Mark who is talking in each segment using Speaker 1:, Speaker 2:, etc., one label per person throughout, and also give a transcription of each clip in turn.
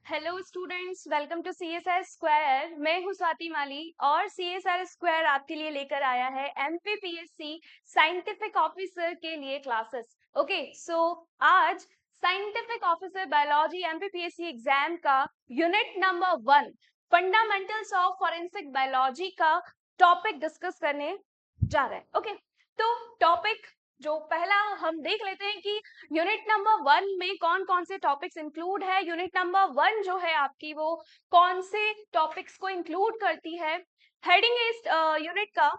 Speaker 1: Hello students, welcome to CSR square. मैं हूं स्वाति माली और CSR स्क्वायर आपके लिए लेकर आया है MPPSC साइंटिफिक ऑफिसर के लिए क्लासेस। ओके, सो आज scientific officer biology MPPSC exam का unit number 1 fundamentals of forensic biology का टॉपिक डिस्कस करने जा रहे हैं। ओके, तो टॉपिक जो पहला हम देख लेते हैं कि यूनिट नंबर 1 में कौन कौन से टॉपिक्स इंक्लूड है। यूनिट नंबर 1 जो है आपकी वो कौन से टॉपिक्स को इंक्लूड करती है। हेडिंग इस यूनिट का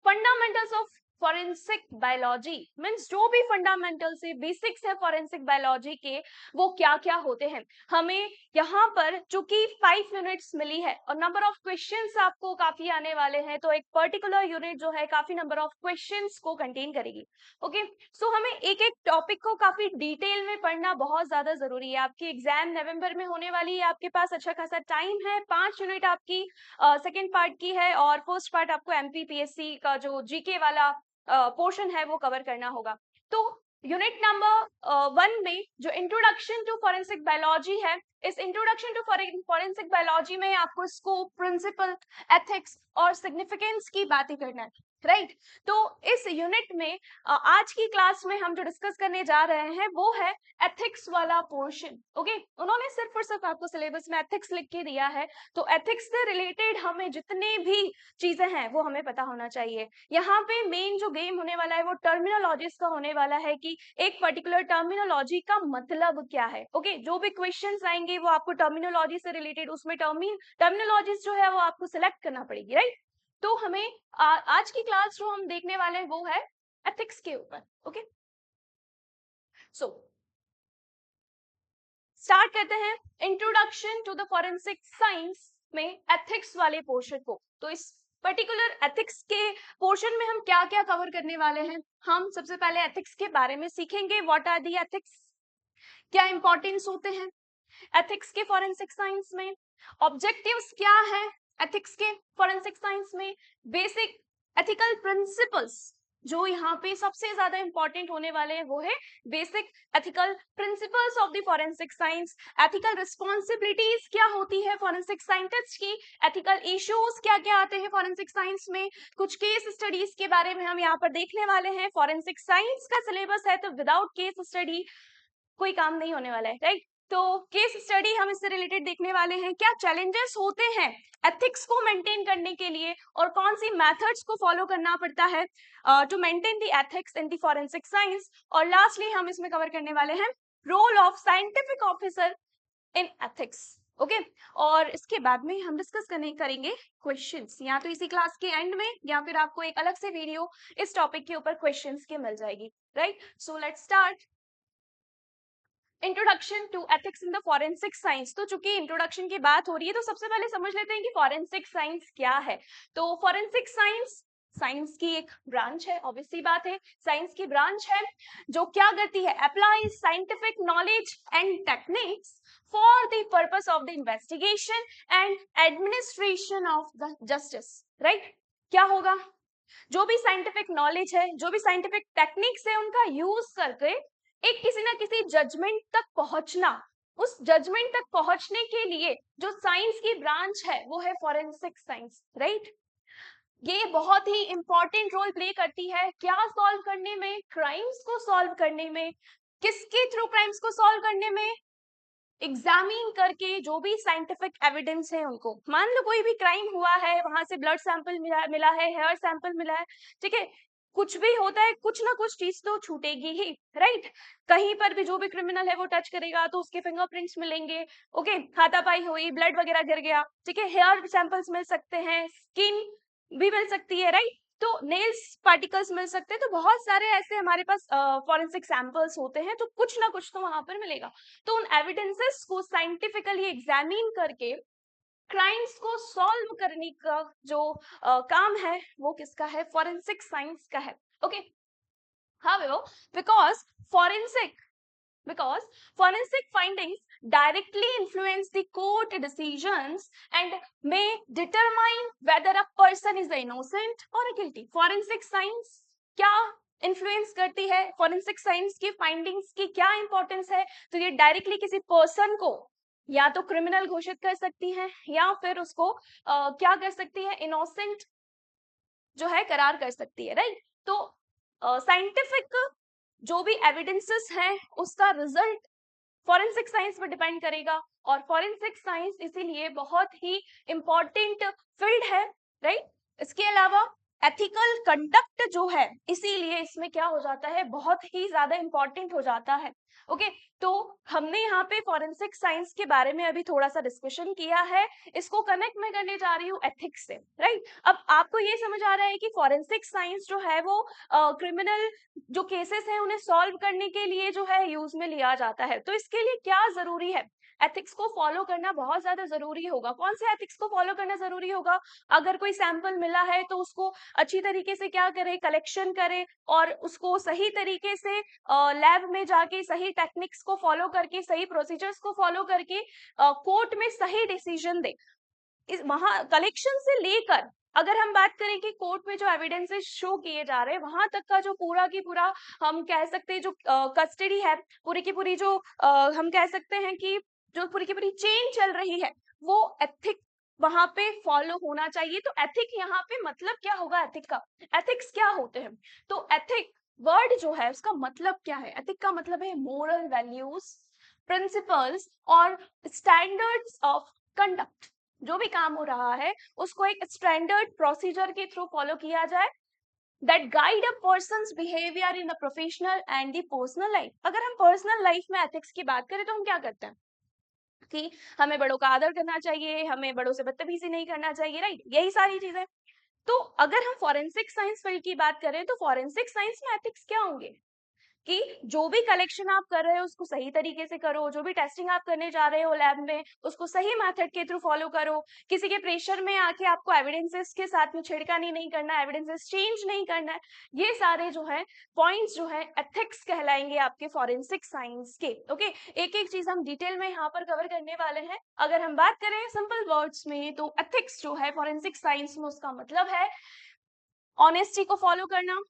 Speaker 1: fundamentals of forensic biology, means जो भी फंडामेंटल्स है, बेसिक्स है फॉरेंसिक बायोलॉजी के, वो क्या क्या होते हैं। हमें यहाँ पर चूंकि 5 यूनिट्स मिली है और नंबर ऑफ क्वेश्चंस आपको काफी आने वाले हैं, तो एक पर्टिकुलर यूनिट जो है काफी नंबर ऑफ क्वेश्चंस को कंटेन करेगी। ओके, सो हमें एक एक टॉपिक को काफी डिटेल में पढ़ना बहुत ज्यादा जरूरी है। आपकी एग्जाम नवंबर में होने वाली है, आपके पास अच्छा खासा टाइम है। 5 यूनिट आपकी सेकेंड पार्ट की है और फर्स्ट पार्ट आपको MPPSC का जो जीके वाला पोर्शन है वो कवर करना होगा। तो यूनिट नंबर 1 में जो इंट्रोडक्शन टू फॉरेंसिक बायोलॉजी है, इस इंट्रोडक्शन टू फॉरेंसिक बायोलॉजी में आपको स्कोप, प्रिंसिपल, एथिक्स और सिग्निफिकेंस की बातें करना है, राइट। तो इस यूनिट में आज की क्लास में हम जो डिस्कस करने जा रहे हैं वो है एथिक्स वाला पोर्शन। ओके, उन्होंने सिर्फ और सिर्फ आपको सिलेबस में एथिक्स लिख के दिया है, तो एथिक्स से रिलेटेड हमें जितने भी चीजें हैं वो हमें पता होना चाहिए। यहाँ पे मेन जो गेम होने वाला है वो टर्मिनोलॉजीज का होने वाला है कि एक पर्टिकुलर टर्मिनोलॉजी का मतलब क्या है। ओके, जो भी क्वेश्चंस आएंगे वो आपको टर्मिनोलॉजी से रिलेटेड, उसमें टर्मिनोलॉजीज जो है वो आपको सिलेक्ट करना पड़ेगी, राइट। तो हमें आज की क्लास जो हम देखने वाले हैं वो है एथिक्स के ऊपर। ओके, सो स्टार्ट करते हैं introduction to the forensic science में एथिक्स वाले पोर्शन को। तो इस पर्टिकुलर एथिक्स के पोर्शन में हम क्या क्या कवर करने वाले हैं। हम सबसे पहले एथिक्स के बारे में सीखेंगे, व्हाट आर दी एथिक्स, क्या इंपॉर्टेंस होते हैं एथिक्स के फॉरेंसिक साइंस में, ऑब्जेक्टिव्स क्या है एथिक्स के फॉरेंसिक साइंस में, बेसिक एथिकल प्रिंसिपल्स जो यहाँ पे सबसे ज्यादा इंपॉर्टेंट होने वाले हैं वो है basic ethical principles of the forensic science, ethical responsibilities क्या होती है फॉरेंसिक साइंटिस्ट की, एथिकल इश्यूज क्या क्या आते हैं फॉरेंसिक साइंस में, कुछ केस स्टडीज के बारे में हम यहाँ पर देखने वाले हैं। फॉरेंसिक साइंस का सिलेबस है तो विदाउट केस स्टडी कोई काम नहीं होने वाला है, राइट। तो केस स्टडी हम इससे रिलेटेड देखने वाले हैं, क्या चैलेंजेस होते हैं एथिक्स को मेंटेन करने के लिए और कौन सी मेथड्स को फॉलो करना पड़ता है to maintain the ethics in the forensic science. और लास्टली हम इसमें कवर करने वाले हैं role of scientific officer in ethics. Okay, और इसके बाद में हम डिस्कस करेंगे क्वेश्चंस, या तो इसी क्लास के एंड में या फिर आपको एक अलग से वीडियो इस टॉपिक के ऊपर क्वेश्चंस के मिल जाएगी, right. So let's start introduction to ethics in the forensic science. तो चूंकि इंट्रोडक्शन की बात हो रही है तो सबसे पहले समझ लेते हैं कि फॉरेंसिक साइंस क्या है। तो फॉरेंसिक साइंस साइंस की एक ब्रांच है, ऑब्वियसली बात है, साइंस की ब्रांच है जो क्या करती है, applies scientific knowledge and techniques for the purpose of the investigation and administration of the justice, right. क्या होगा, जो भी साइंटिफिक नॉलेज है, जो भी साइंटिफिक टेक्निक्स है, उनका यूज करके एक किसी ना किसी जजमेंट तक पहुंचना, उस जजमेंट तक पहुंचने के लिए जो साइंस की ब्रांच है वो है फॉरेंसिक साइंस, राइट। ये बहुत ही इंपॉर्टेंट रोल प्ले करती है, क्या सॉल्व करने में, क्राइम्स को सॉल्व करने में। किसके थ्रू क्राइम्स को सॉल्व करने में, एग्जामिन करके जो भी साइंटिफिक एविडेंस है उनको। मान लो कोई भी क्राइम हुआ है, वहां से ब्लड सैंपल मिला है, हेयर सैंपल मिला है, ठीक है, कुछ भी होता है, कुछ ना कुछ चीज तो छूटेगी ही, राइट। कहीं पर भी जो भी क्रिमिनल है वो टच करेगा तो उसके फिंगरप्रिंट्स मिलेंगे। ओके, हाथापाई हुई, ब्लड वगैरह गिर गया, ठीक है, हेयर सैंपल्स मिल सकते हैं, स्किन भी मिल सकती है, राइट। तो नेल्स पार्टिकल्स मिल सकते हैं। तो बहुत सारे ऐसे हमारे पास फॉरेंसिक सैंपल्स होते हैं, तो कुछ ना कुछ तो वहां पर मिलेगा। तो उन एविडेंसेस को साइंटिफिकली एग्जामिन करके क्राइम्स को सॉल्व करने का जो काम है वो किसका है, फॉरेंसिक साइंस का है। Okay, however because forensic because forensic findings directly influence the court decisions and may determine whether a person is innocent or guilty. Forensic science क्या इन्फ्लुएंस करती है, फोरेंसिक साइंस की फाइंडिंग्स की क्या इंपॉर्टेंस है, तो ये डायरेक्टली किसी पर्सन को या तो क्रिमिनल घोषित कर सकती हैं या फिर उसको क्या कर सकती है, इनोसेंट जो है करार कर सकती है, राइट। तो साइंटिफिक जो भी एविडेंसेस हैं उसका रिजल्ट फॉरेंसिक साइंस पर डिपेंड करेगा, और फॉरेंसिक साइंस इसीलिए बहुत ही इंपॉर्टेंट फील्ड है, राइट। इसके अलावा एथिकल कंडक्ट जो है, इसीलिए इसमें क्या हो जाता है, बहुत ही ज्यादा इंपॉर्टेंट हो जाता है। ओके, तो हमने यहाँ पे फॉरेंसिक साइंस के बारे में अभी थोड़ा सा डिस्कशन किया है, इसको कनेक्ट मैं करने जा रही हूँ एथिक्स से, राइट। अब आपको ये समझ आ रहा है कि फॉरेंसिक साइंस जो है वो क्रिमिनल जो केसेस हैं उन्हें सॉल्व करने के लिए जो है यूज में लिया जाता है। तो इसके लिए क्या जरूरी है, एथिक्स को फॉलो करना बहुत ज्यादा जरूरी होगा। कौन से एथिक्स को फॉलो करना जरूरी होगा, अगर कोई सैंपल मिला है तो उसको अच्छी तरीके से क्या करे, कलेक्शन करे, और उसको सही तरीके से लैब में जाके सही टेक्निक्स को फॉलो करके, सही प्रोसीजर्स को फॉलो करके कोर्ट में सही डिसीजन दे। इस वहां कलेक्शन से लेकर, अगर हम बात करें कि कोर्ट में जो एविडेंसेस शो किए जा रहे हैं वहां तक का जो पूरा की पूरा हम कह सकते हैं जो कस्टडी है, पूरी की पूरी जो हम कह सकते हैं कि जो पूरी की पूरी चेन चल रही है, वो एथिक वहां पे फॉलो होना चाहिए। तो एथिक यहाँ पे मतलब क्या होगा, एथिक का, एथिक्स क्या होते हैं, तो एथिक वर्ड जो है उसका मतलब क्या है, एथिक का मतलब है मोरल वैल्यूज, प्रिंसिपल्स और स्टैंडर्ड्स ऑफ कंडक्ट। जो भी काम हो रहा है उसको एक स्टैंडर्ड प्रोसीजर के थ्रू फॉलो किया जाए, that guide a persons behaviour in a professional and the personal life. अगर हम पर्सनल लाइफ में एथिक्स की बात करें तो हम क्या करते हैं कि हमें बड़ों का आदर करना चाहिए, हमें बड़ों से बदतमीजी नहीं करना चाहिए, राइट, यही सारी चीजें। तो अगर हम फॉरेंसिक साइंस फील्ड की बात करें तो फॉरेंसिक साइंस में एथिक्स क्या होंगे कि जो भी कलेक्शन आप कर रहे हो उसको सही तरीके से करो, जो भी टेस्टिंग आप करने जा रहे हो लैब में उसको सही मेथड के थ्रू फॉलो करो, किसी के प्रेशर में आके आपको एविडेंसेस के साथ में छेड़खानी नहीं करना है, एविडेंसेस चेंज नहीं करना है। ये सारे जो है पॉइंट्स जो है एथिक्स कहलाएंगे आपके फॉरेंसिक साइंस के। ओके, एक एक चीज हम डिटेल में यहाँ पर कवर करने वाले हैं। अगर हम बात करें सिंपल वर्ड्स में तो एथिक्स जो है फॉरेंसिक साइंस में उसका मतलब है ऑनेस्टी को फॉलो करना,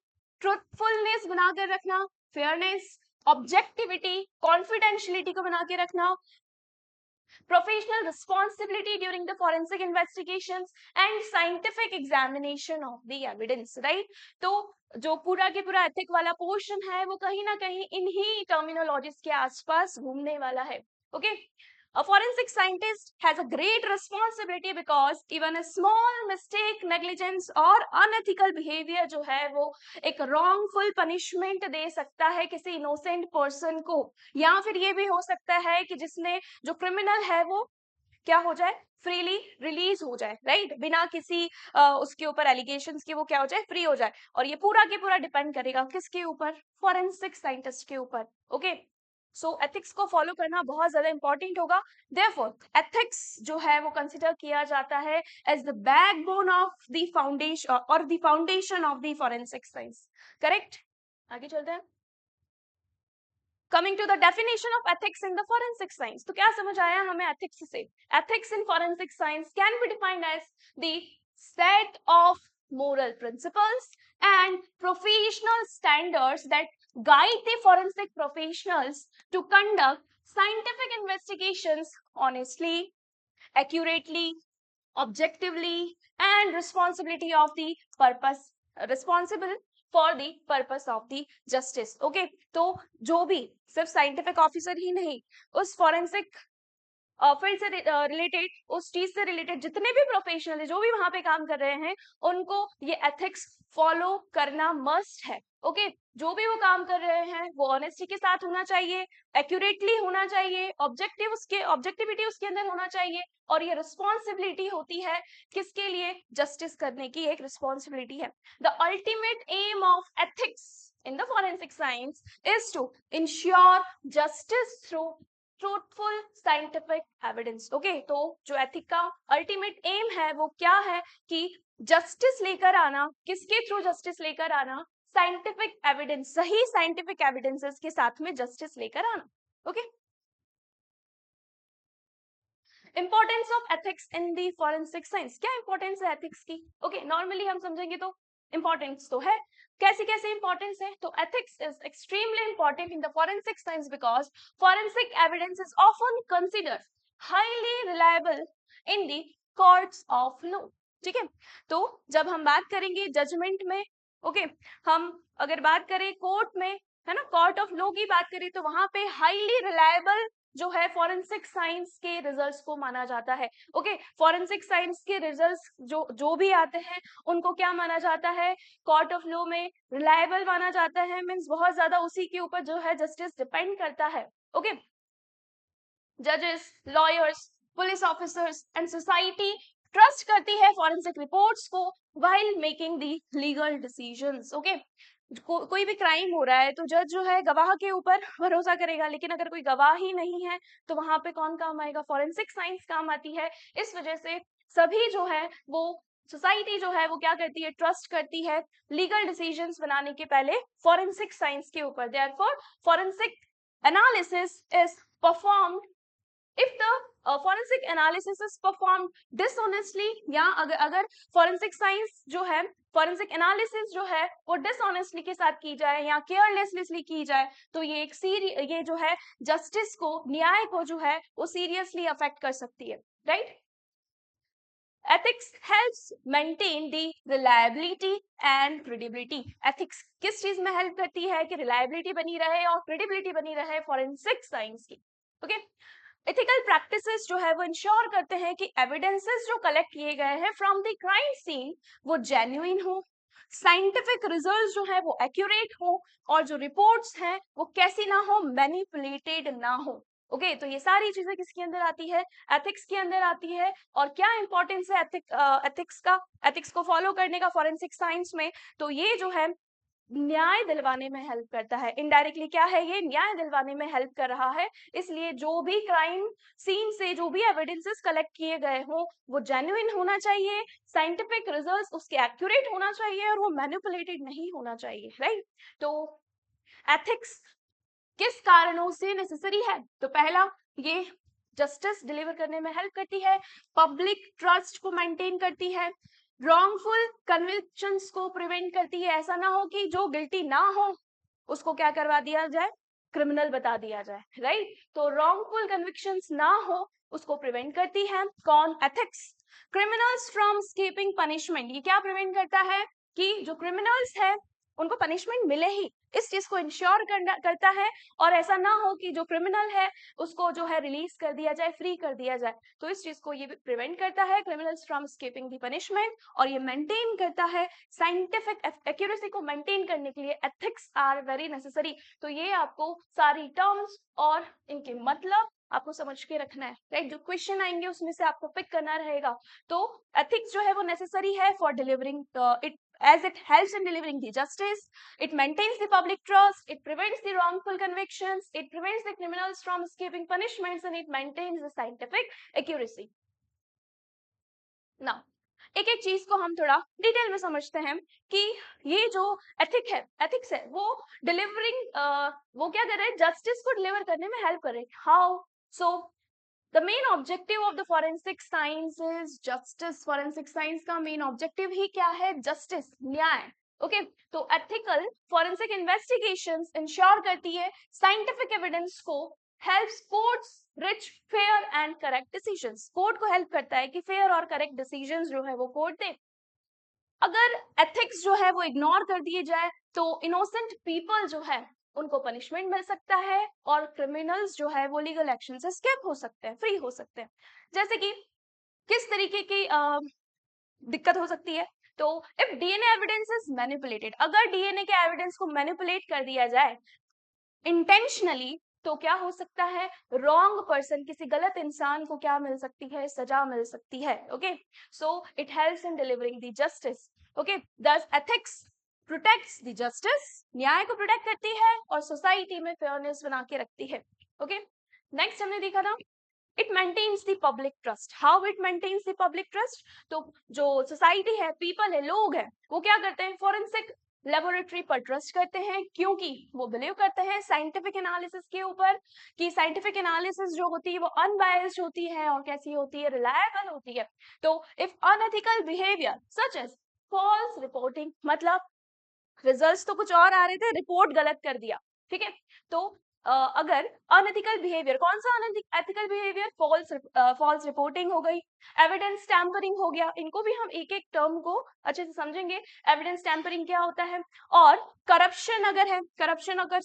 Speaker 1: ट्रुथफुलनेस बनाकर रखना, फेयरनेस, ऑब्जेक्टिविटी, कॉन्फिडेंशियलिटी को बना के रखना, professional responsibility during the forensic investigations and scientific examination of the evidence, right. तो जो पूरा के पूरा एथिक वाला पोर्शन है वो कहीं ना कहीं इन्हीं टर्मिनोलॉजीज के आसपास घूमने वाला है। Okay, a forensic scientist has a great responsibility because even a small mistake, negligence और unethical behavior जो है वो एक wrongful punishment दे सकता है किसी innocent person को, या फिर ये भी हो सकता है कि जिसने जो criminal है वो क्या हो जाए, फ्रीली रिलीज हो जाए, राइट, बिना किसी उसके ऊपर एलिगेशंस के वो क्या हो जाए, फ्री हो जाए। और ये पूरा के पूरा डिपेंड करेगा किसके ऊपर, फॉरेंसिक साइंटिस्ट के ऊपर। ओके, सो एथिक्स को फॉलो करना बहुत ज्यादा इंपॉर्टेंट होगा। देयरफॉर एथिक्स जो है वो कंसिडर किया जाता है as the backbone of the foundation और the foundation of the forensic science. Correct, आगे चलते हैं। Coming to the definition of ethics in the forensic science, तो क्या समझ आया हमें एथिक्स से, ethics in forensic science can be defined as the set of moral principles and professional standards that guide the forensic professionals to conduct scientific investigations honestly, accurately, objectively and responsibility of the purpose responsible for the purpose of the justice. Okay, तो जो भी सिर्फ scientific officer ही नहीं, उस forensic field से related, उस चीज से रिलेटेड जितने भी प्रोफेशनल है जो भी वहां पे काम कर रहे हैं उनको ये एथिक्स फॉलो करना मस्ट है। ओके, जो भी वो काम कर रहे हैं वो ऑनेस्टी के साथ होना चाहिए, एक्यूरेटली होना चाहिए, ऑब्जेक्टिविटी उसके अंदर होना चाहिए, और ये रिस्पॉन्सिबिलिटी होती है किसके लिए, जस्टिस करने की एक रिस्पॉन्सिबिलिटी है। The ultimate aim of ethics in the forensic science is to ensure justice through truthful scientific evidence. Okay, तो जो एथिक का अल्टीमेट एम है वो क्या है कि जस्टिस लेकर आना, किसके थ्रू जस्टिस लेकर आना, साइंटिफिक एविडेंस, सही साइंटिफिक एविडेंसेस के साथ में जस्टिस लेकर आना। Okay, importance of ethics in the forensic science, क्या इंपॉर्टेंस है एथिक्स की। ओके, नॉर्मली हम समझेंगे तो इंपॉर्टेंस तो है, कैसे कैसे इंपॉर्टेंस है, तो ethics is extremely important in the forensic science because forensic evidence is often considered highly reliable in the courts of law. ठीक है, तो जब हम बात करेंगे जजमेंट में, ओके, हम अगर बात करें कोर्ट में, है ना, कोर्ट ऑफ लॉ की बात करें, तो वहां पे हाईली रिलायबल जो है फॉरेंसिक साइंस के रिजल्ट्स को माना जाता है। ओके, फॉरेंसिक साइंस के रिजल्ट्स जो भी आते हैं उनको क्या माना जाता है, कोर्ट ऑफ लॉ में रिलायबल माना जाता है। मींस बहुत ज्यादा उसी के ऊपर जो है जस्टिस डिपेंड करता है। ओके, जजेस, lawyers, police officers and society trust करती है फॉरेंसिक रिपोर्ट्स को while making the legal decisions. Okay, कोई भी क्राइम हो रहा है तो जज जो है गवाह के ऊपर भरोसा करेगा, लेकिन अगर कोई गवाह ही नहीं है तो वहां पे कौन काम आएगा, फॉरेंसिक साइंस काम आती है। इस वजह से सभी जो है वो सोसाइटी जो है वो क्या करती है, ट्रस्ट करती है लीगल डिसीजंस बनाने के पहले फॉरेंसिक साइंस के ऊपर। Therefore forensic analysis is performed if the forensic analysis is performed dishonestly, या अगर forensic science जो है, forensic analysis जो है वो dishonestly के साथ की जाए या carelessly की जाए, तो ये जो है justice को, न्याय को जो है वो seriously affect कर सकती है, right? Ethics helps maintain the reliability and credibility. Ethics किस चीज में हेल्प करती है कि reliability बनी रहे और credibility बनी रहे forensic science की। ओके, एथिकल प्रैक्टिसेस जो है वो इंश्योर करते हैं कि एविडेंसेस जो कलेक्ट किए गए हैं फ्रॉम द क्राइम सीन वो जेन्युइन हो, साइंटिफिक रिजल्ट्स जो है वो एक्यूरेट हो, और जो रिपोर्ट्स हैं वो कैसी ना हो, मैनिपुलेटेड ना हो। ओके, तो ये सारी चीजें किसके अंदर आती है, एथिक्स के अंदर आती है। और क्या इंपॉर्टेंस है एथिक्स को फॉलो करने का फॉरेंसिक साइंस में, तो ये जो है न्याय दिलवाने में हेल्प करता है। इनडायरेक्टली क्या है, ये न्याय दिलवाने में हेल्प कर रहा है। इसलिए जो भी क्राइम सीन से जो भी एविडेंसेस कलेक्ट किए गए हो वो जेन्युइन होना चाहिए, साइंटिफिक रिजल्ट्स उसके एक्यूरेट होना चाहिए, और वो मैनिपुलेटेड नहीं होना चाहिए, राइट? तो एथिक्स किस कारणों से नेसेसरी है, तो पहला, ये जस्टिस डिलीवर करने में हेल्प करती है, पब्लिक ट्रस्ट को मेंटेन करती है, रॉन्गफुल कन्विक्शंस को प्रिवेंट करती है। ऐसा ना हो कि जो गिल्टी ना हो उसको क्या करवा दिया जाए, क्रिमिनल बता दिया जाए, राइट? तो रॉन्गफुल कन्विक्शंस ना हो उसको प्रिवेंट करती है कौन, ethics. Criminals from escaping punishment, ये क्या प्रिवेंट करता है कि जो क्रिमिनल्स है उनको पनिशमेंट मिले ही, इस चीज को इंश्योर करता है। और ऐसा ना हो कि जो क्रिमिनल है उसको जो है रिलीज कर दिया जाए, फ्री कर दिया जाए, तो इस चीज को ये प्रिवेंट करता है, criminals from escaping the punishment. और ये मेंटेन करता है साइंटिफिक एक्यूरेसी को मेंटेन करने के लिए एथिक्स आर वेरी नेसेसरी। तो ये आपको सारी टर्म्स और इनके मतलब आपको समझ के रखना है, राइट? जो क्वेश्चन आएंगे उसमें से आपको पिक करना रहेगा। तो एथिक्स जो है वो नेसेसरी है for delivering it, as it helps in delivering the justice, it maintains the public trust, it prevents the wrongful convictions, it prevents the criminals from escaping punishments, and it maintains the scientific accuracy. Now, एक एक चीज को हम थोड़ा detail में समझते हैं कि ये जो एथिक्स है वो डिलीवरिंग वो क्या कर रहे हैं, जस्टिस को डिलीवर करने में हेल्प कर रहे हैं। How? So the main objective of the forensic science is justice. Forensic science का मेन ऑब्जेक्टिव ही क्या है, जस्टिस, न्याय। ओके, तो एथिकल फॉरेंसिक इन्वेस्टिगेशंस इंश्योर करती है साइंटिफिक एविडेंस को, helps courts rich fair and correct decisions. Court को help करता है कि फेयर और करेक्ट डिसीजंस जो है वो कोर्ट दे। अगर एथिक्स जो है वो इग्नोर कर दिए जाए तो इनोसेंट पीपल जो है उनको पनिशमेंट मिल सकता है, और क्रिमिनल्स जो है वो लीगल एक्शन से स्केप हो सकते हैं, फ्री हो सकते हैं। जैसे कि किस तरीके की दिक्कत हो सकती है, तो if DNA evidence is manipulated, अगर डीएनए के एविडेंस को मैनिपुलेट कर दिया जाए इंटेंशनली, तो क्या हो सकता है, रॉन्ग पर्सन, किसी गलत इंसान को क्या मिल सकती है, सजा मिल सकती है। Okay, so it helps in delivering the justice. Okay, दस एथिक्स प्रोटेक्ट्स द जस्टिस, न्याय को प्रोटेक्ट करती है और सोसाइटी में फेयरनेस बना के रखती है। ओके, नेक्स्ट हमने देखा था it maintains the public trust. How it maintains the public trust, तो जो सोसाइटी है, पीपल है, लोग हैं, वो क्या करते हैं, फॉरेंसिक लेबोरेटरी पर ट्रस्ट करते हैं, क्योंकि वो बिलीव करते हैं साइंटिफिक एनालिसिस के ऊपर कि साइंटिफिक एनालिसिस जो होती है वो अनबायस्ड होती है और कैसी होती है, रिलायबल होती है। तो if unethical behaviour such as false reporting, मतलब रिजल्ट्स तो कुछ और आ रहे थे, रिपोर्ट गलत कर दिया, ठीक है, तो अगर अनएथिकल बिहेवियर, कौन सा अनएथिकल बिहेवियर, फॉल्स रिपोर्टिंग हो गई, एविडेंस टैम्परिंग हो गया, इनको भी हम एक एक टर्म को अच्छे से समझेंगे, एविडेंस टैम्परिंग क्या होता है, और करप्शन अगर है, करप्शन अगर,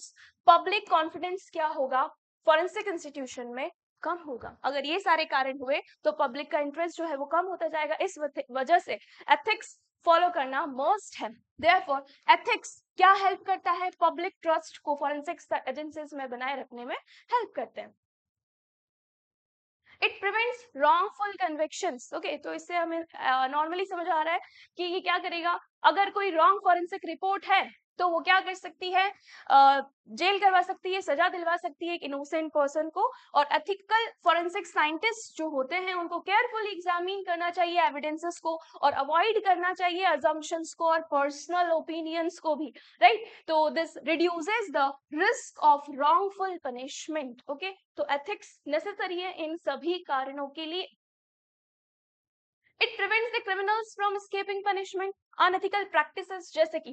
Speaker 1: पब्लिक कॉन्फिडेंस क्या होगा फॉरेंसिक इंस्टीट्यूशन में, कम होगा। अगर ये सारे कारण हुए तो पब्लिक का इंटरेस्ट जो है वो कम होता जाएगा। इस वजह से एथिक्स फॉलो करना मस्ट है। देयरफॉर एथिक्स क्या हेल्प करता है, पब्लिक ट्रस्ट को फॉरेंसिक एजेंसीज में बनाए रखने में हेल्प करते हैं। It prevents wrongful convictions. Okay, तो इससे हमें नॉर्मली समझ आ रहा है कि ये क्या करेगा, अगर कोई रॉन्ग फॉरेंसिक रिपोर्ट है तो वो क्या कर सकती है, जेल करवा सकती है, सजा दिलवा सकती है एक इनोसेंट पर्सन को। और एथिकल फॉरेंसिक साइंटिस्ट जो होते हैं उनको केयरफुली एग्जामिन करना चाहिए एविडेंसेस को, और अवॉइड करना चाहिए अजम्पशंस को और पर्सनल ओपिनियंस को भी, राइट। तो this reduces the risk of wrongful punishment. Okay, तो एथिक्स नेसेसरी है इन सभी कारणों के लिए। It prevents the criminals from escaping punishment. Unethical practices जैसे कि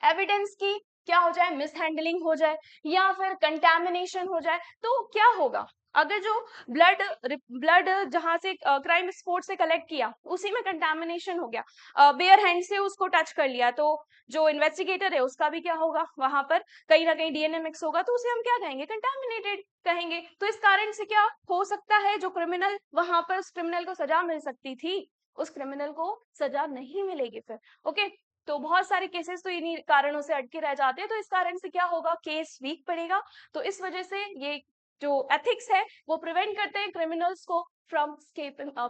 Speaker 1: एविडेंस की क्या हो जाए, मिसहैंडलिंग हो जाए या फिर कंटैमिनेशन हो जाए, तो क्या होगा, अगर जो ब्लड जहां से क्राइम स्पॉट से कलेक्ट किया उसी में कंटैमिनेशन हो गया, बेयर हैंड से उसको टच कर लिया, तो जो इन्वेस्टिगेटर है उसका भी क्या होगा, वहां पर कहीं ना कहीं डीएनए मिक्स होगा, तो उसे हम क्या कहेंगे, कंटैमिनेटेड कहेंगे। तो इस कारण से क्या हो सकता है, जो क्रिमिनल वहां पर, उस क्रिमिनल को सजा मिल सकती थी, उस क्रिमिनल को सजा नहीं मिलेगी फिर। ओके, तो बहुत सारे केसेस तो इन्हीं कारणों से अटके रह जाते हैं। तो इस कारण से क्या होगा, केस वीक पड़ेगा। तो इस वजह से ये जो एथिक्स है वो प्रिवेंट करते हैं क्रिमिनल्स को from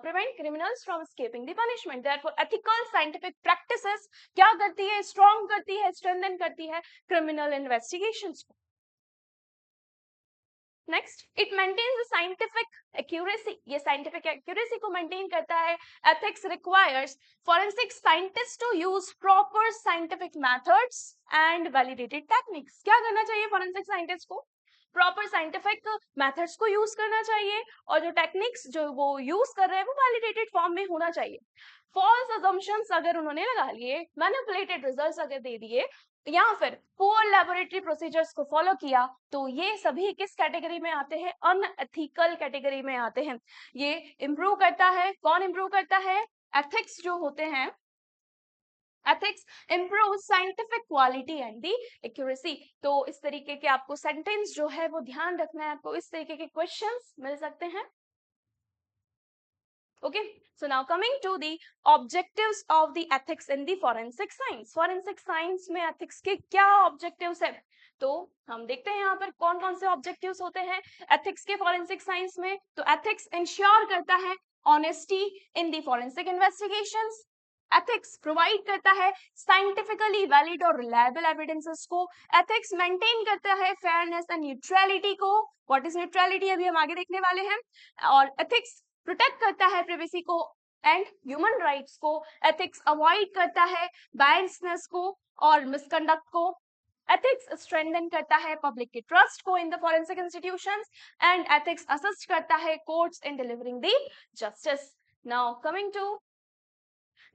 Speaker 1: prevent criminals from escaping the punishment. Therefore ethical scientific practices क्या करती है, स्ट्रॉन्ग करती है, स्ट्रेंथन करती है क्रिमिनल इन्वेस्टिगेशंस को। Next, it maintains scientific accuracy. ये साइंटिफिक एक्यूरेसी को मेंटेन करता है। Ethics requires forensic scientist to use proper scientific methods and validated techniques. क्या करना चाहिए फोरेंसिक साइंटिस्ट को, प्रॉपर साइंटिफिक मेथड्स को यूज करना चाहिए, और जो टेक्निक्स जो वो यूज कर रहे हैं वो वैलिडेटेड फॉर्म में होना चाहिए। फॉल्स अजम्पशंस अगर उन्होंने लगा लिए, मैनिपुलेटेड रिजल्ट्स अगर दे दिए, या फिर पुअर लैबोरेटरी प्रोसीजर्स को फॉलो किया, तो ये सभी किस कैटेगरी में आते हैं, अनएथिकल कैटेगरी में आते हैं। ये इंप्रूव करता है, कौन इंप्रूव करता है, एथिक्स जो होते हैं, ethics improve scientific quality and the accuracy. तो इस तरीके के आपको सेंटेंस जो है वो ध्यान रखना है, आपको इस तरीके के क्वेश्चंस मिल सकते हैं। Okay, so now coming to the objectives of the ethics in the forensic science. Forensic science में ethics के क्या objectives है, तो हम देखते हैं यहाँ पर कौन कौन से objectives होते हैं ethics के forensic science में। तो ethics ensure करता है honesty in the forensic investigations. ethics provide करता है साइंटिफिकली वैलिड और रिलायबल एविडेंसेस को। ethics मेंटेन करता है फेयरनेस एंड न्यूट्रलिटी को। व्हाट इज न्यूट्रलिटी अभी हम आगे देखने वाले हैं। और ethics प्रोटेक्ट करता है प्राइवेसी को एंड ह्यूमन राइट्स को। एथिक्स अवॉइड करता है बायसनेस को और मिसकंडक्ट को। एथिक्स स्ट्रेंथन करता है पब्लिक के ट्रस्ट को in the forensic institutions, and ethics assist करता है courts in delivering the justice. Now coming to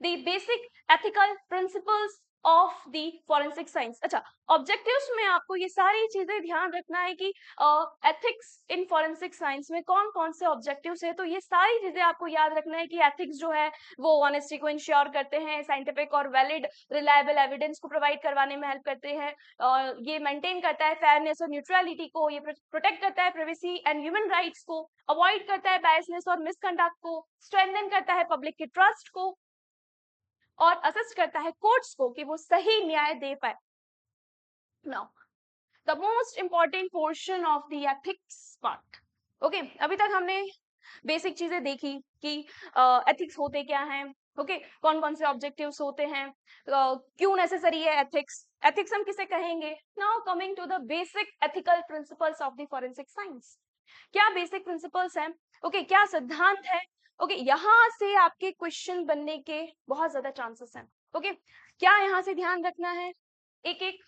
Speaker 1: the basic ethical principles of the forensic science. अच्छा, ऑब्जेक्टिव्स में आपको ये सारी चीजें ध्यान रखना है कि एथिक्स इन फॉरेंसिक साइंस में कौन कौन से ऑब्जेक्टिव्स है। तो ये सारी चीजें आपको याद रखना है कि एथिक्स जो है वो ऑनेस्टी को इंश्योर करते हैं, साइंटिफिक और वैलिड रिलायबल एविडेंस को प्रोवाइड करवाने में हेल्प करते हैं, ये मेंटेन करता है फेयरनेस और न्यूट्रलिटी को, ये प्रोटेक्ट करता है प्राइवेसी एंड ह्यूमन राइट्स को, अवॉइड करता है बायसनेस और मिसकंडक्ट को, स्ट्रेंथन करता है पब्लिक के ट्रस्ट को, और असिस्ट करता है कोर्ट्स को कि वो सही न्याय दे पाए। Now the most important portion of the ethics part. Okay, अभी तक हमने बेसिक चीजें देखी कि एथिक्स होते क्या हैं, ओके, कौन कौन से ऑब्जेक्टिव्स होते हैं, क्यों नेसेसरी है एथिक्स, एथिक्स हम किसे कहेंगे। Now coming to the basic ethical principles of the forensic science. क्या बेसिक प्रिंसिपल्स हैं, ओके, क्या सिद्धांत है। ओके, यहाँ से आपके क्वेश्चन बनने के बहुत ज्यादा चांसेस हैं। ओके, क्या यहाँ से ध्यान रखना है, एक एक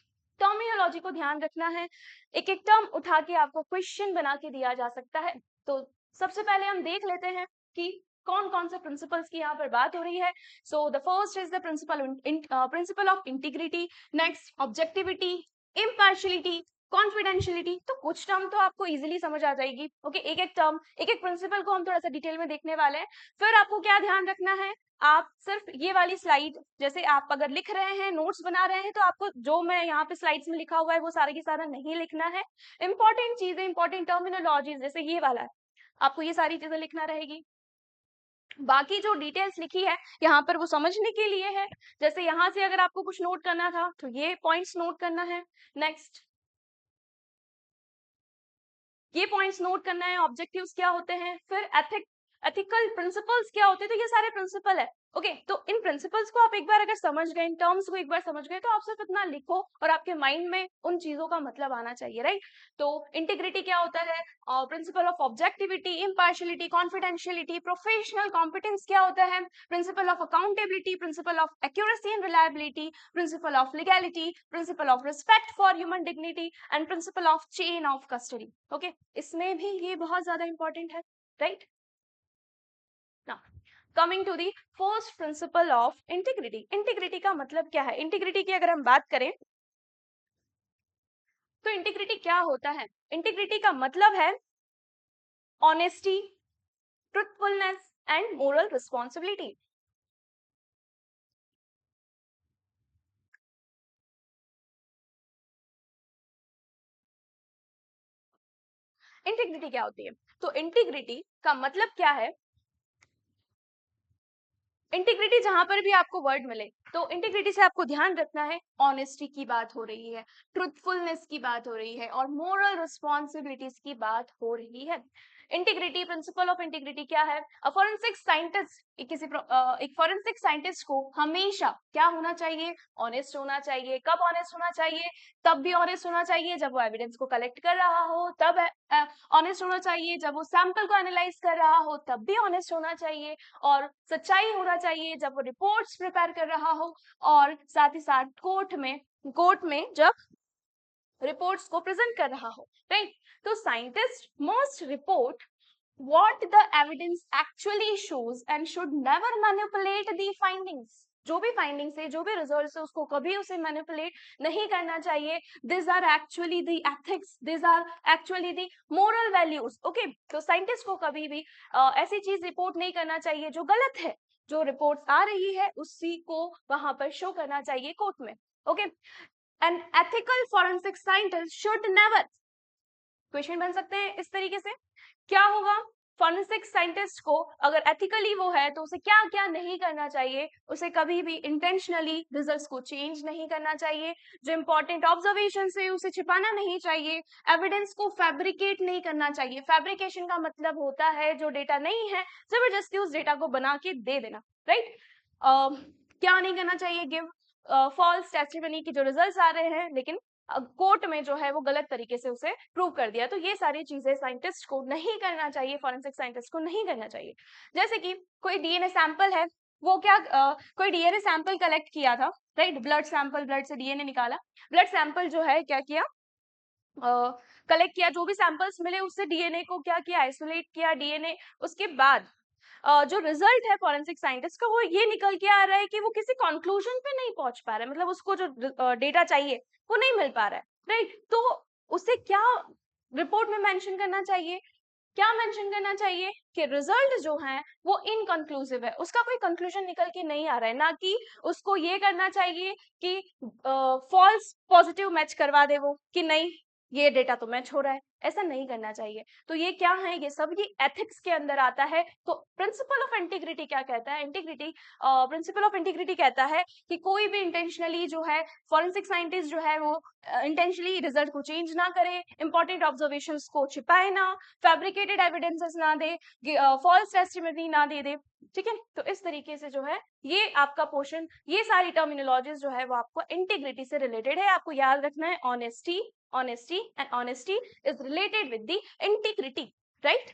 Speaker 1: टर्मिनोलॉजी को ध्यान रखना है, एक एक टर्म उठा के आपको क्वेश्चन बना के दिया जा सकता है। तो सबसे पहले हम देख लेते हैं कि कौन कौन से प्रिंसिपल्स की यहाँ पर बात हो रही है। So the first is the principle of integrity, next objectivity, impartiality, confidentiality, तो कुछ टर्म तो आपको इजीली समझ आ जाएगी। ओके, एक एक टर्म, एक एक प्रिंसिपल को हम थोड़ा सा डिटेल में देखने वाले हैं। फिर आपको क्या ध्यान रखना है, आप सिर्फ ये वाली स्लाइड, जैसे आप अगर लिख रहे हैं, नोट्स बना रहे हैं, तो आपको जो मैं यहाँ पे स्लाइड्स में लिखा हुआ है वो सारा की सारा नहीं लिखना है। इंपॉर्टेंट चीजें, इंपॉर्टेंट टर्मिनोलॉजीज जैसे ये वाला है, आपको ये सारी चीजें लिखना रहेगी। बाकी जो डिटेल्स लिखी है यहाँ पर वो समझने के लिए है। जैसे यहाँ से अगर आपको कुछ नोट करना था तो ये पॉइंट्स नोट करना है। नेक्स्ट, ये पॉइंट्स नोट करना है। ऑब्जेक्टिव्स क्या होते हैं, फिर एथिकल प्रिंसिपल्स क्या होते हैं, तो ये सारे प्रिंसिपल है। ओके, तो इन प्रिंसिपल्स को आप एक बार अगर समझ गए, इन टर्म्स को एक बार समझ गए, तो आप सिर्फ इतना लिखो और आपके माइंड में उन चीजों का मतलब आना चाहिए, राइट। तो इंटीग्रिटी क्या होता है, principle of objectivity, impartiality, confidentiality, professional competence क्या होता है, principle of accountability, principle of accuracy and reliability, principle of legality, principle of respect for human dignity and principle of chain of custody. Okay, इसमें भी ये बहुत ज्यादा important है, right. Now coming to the first principle of integrity. Integrity का मतलब क्या है, इंटीग्रिटी की अगर हम बात करें तो इंटीग्रिटी क्या होता है, इंटीग्रिटी का मतलब है honesty, truthfulness and moral responsibility. Integrity क्या होती है, तो इंटीग्रिटी का मतलब क्या है, इंटीग्रिटी जहां पर भी आपको वर्ड मिले तो इंटीग्रिटी से आपको ध्यान रखना है ऑनेस्टी की बात हो रही है, ट्रुथफुलनेस की बात हो रही है और मोरल रिस्पॉन्सिबिलिटीज की बात हो रही है। इंटीग्रिटी, प्रिंसिपल ऑफ इंटीग्रिटी क्या है, फॉरेंसिक साइंटिस्ट, एक फॉरेंसिक साइंटिस्ट को हमेशा क्या होना चाहिए, ऑनेस्ट होना चाहिए। कब ऑनेस्ट होना चाहिए, तब भी ऑनेस्ट होना चाहिए जब वो एविडेंस को कलेक्ट कर रहा हो, तब ऑनेस्ट होना चाहिए जब वो सैंपल को एनालाइज कर रहा हो, तब भी ऑनेस्ट होना चाहिए। और सच्चाई होना चाहिए जब वो रिपोर्ट्स प्रिपेयर कर रहा हो, और साथ ही साथ कोर्ट में जब रिपोर्ट्स को प्रेजेंट कर रहा हो, राइट। तो scientist must report what the evidence actually shows and should never manipulate the findings। जो भी फाइंडिंग्स है, जो भी रिजल्ट्स है, उसको कभी उसे मैनिपुलेट नहीं करना चाहिए। This are actually the ethics, this are actually the moral values. Okay, तो साइंटिस्ट को कभी भी ऐसी चीज रिपोर्ट नहीं करना चाहिए जो गलत है। जो रिपोर्ट्स आ रही है उसी को वहां पर शो करना चाहिए कोर्ट में। Okay, an ethical forensic scientist should never, question बन सकते हैं इस तरीके से, क्या होगा, फॉरेंसिक साइंटिस्ट को अगर एथिकली वो है तो उसे क्या क्या नहीं करना चाहिए, उसे कभी भी इंटेंशनली रिजल्ट्स को चेंज नहीं करना चाहिए, जो इंपॉर्टेंट ऑब्जर्वेशन है उसे छिपाना नहीं चाहिए, एविडेंस को फैब्रिकेट नहीं करना चाहिए। फैब्रिकेशन का मतलब होता है जो डेटा नहीं है जबरदस्ती उस डेटा को बना के दे देना, राइट। क्या नहीं करना चाहिए, गिव फॉल्स टेस्टिमनी की जो रिजल्ट्स आ रहे हैं लेकिन कोर्ट में जो है वो गलत तरीके से उसे प्रूव कर दिया, तो ये सारी चीजें साइंटिस्ट को नहीं करना चाहिए, फॉरेंसिक साइंटिस्ट को नहीं करना चाहिए। जैसे कि कोई डीएनए सैंपल है, वो क्या कोई डीएनए सैंपल कलेक्ट किया था, राइट, ब्लड सैंपल, ब्लड से डीएनए निकाला, ब्लड सैंपल जो है क्या किया, कलेक्ट किया, जो भी सैंपल्स मिले उससे डीएनए को क्या किया, आइसोलेट किया डीएनए। उसके बाद जो रिजल्ट है फॉरेंसिक साइंटिस्ट का वो ये निकल के आ रहा है कि वो किसी कंक्लूजन पे नहीं पहुंच पा रहा है, मतलब उसको जो डेटा चाहिए वो नहीं मिल पा रहा है, राइट। तो उसे क्या रिपोर्ट में मेंशन करना चाहिए, क्या मेंशन करना चाहिए कि रिजल्ट जो है वो इनकंक्लूसिव है, उसका कोई कंक्लूजन निकल के नहीं आ रहा है, ना कि उसको ये करना चाहिए कि फॉल्स पॉजिटिव मैच करवा दे वो कि नहीं ये डेटा तो मैच हो रहा है, ऐसा नहीं करना चाहिए। तो ये क्या है, ये सब ये एथिक्स के अंदर आता है। तो प्रिंसिपल ऑफ इंटीग्रिटी क्या कहता है, इंटीग्रिटी प्रिंसिपल ऑफ इंटीग्रिटी कहता है कि कोई भी इंटेंशनली जो है फॉरेंसिक साइंटिस्ट जो है वो इंटेंशनली रिजल्ट को चेंज ना करे, इंपॉर्टेंट ऑब्जर्वेशंस को छिपाए ना, फैब्रिकेटेड एविडेंसेस ना दे, फॉल्स टेस्टिमनी ना दे, ठीक है। तो इस तरीके से जो है ये आपका पोर्शन, ये सारी टर्मिनोलॉजीज जो है वो आपको इंटीग्रिटी से रिलेटेड है। आपको याद रखना है honesty and honesty is related with the integrity, right।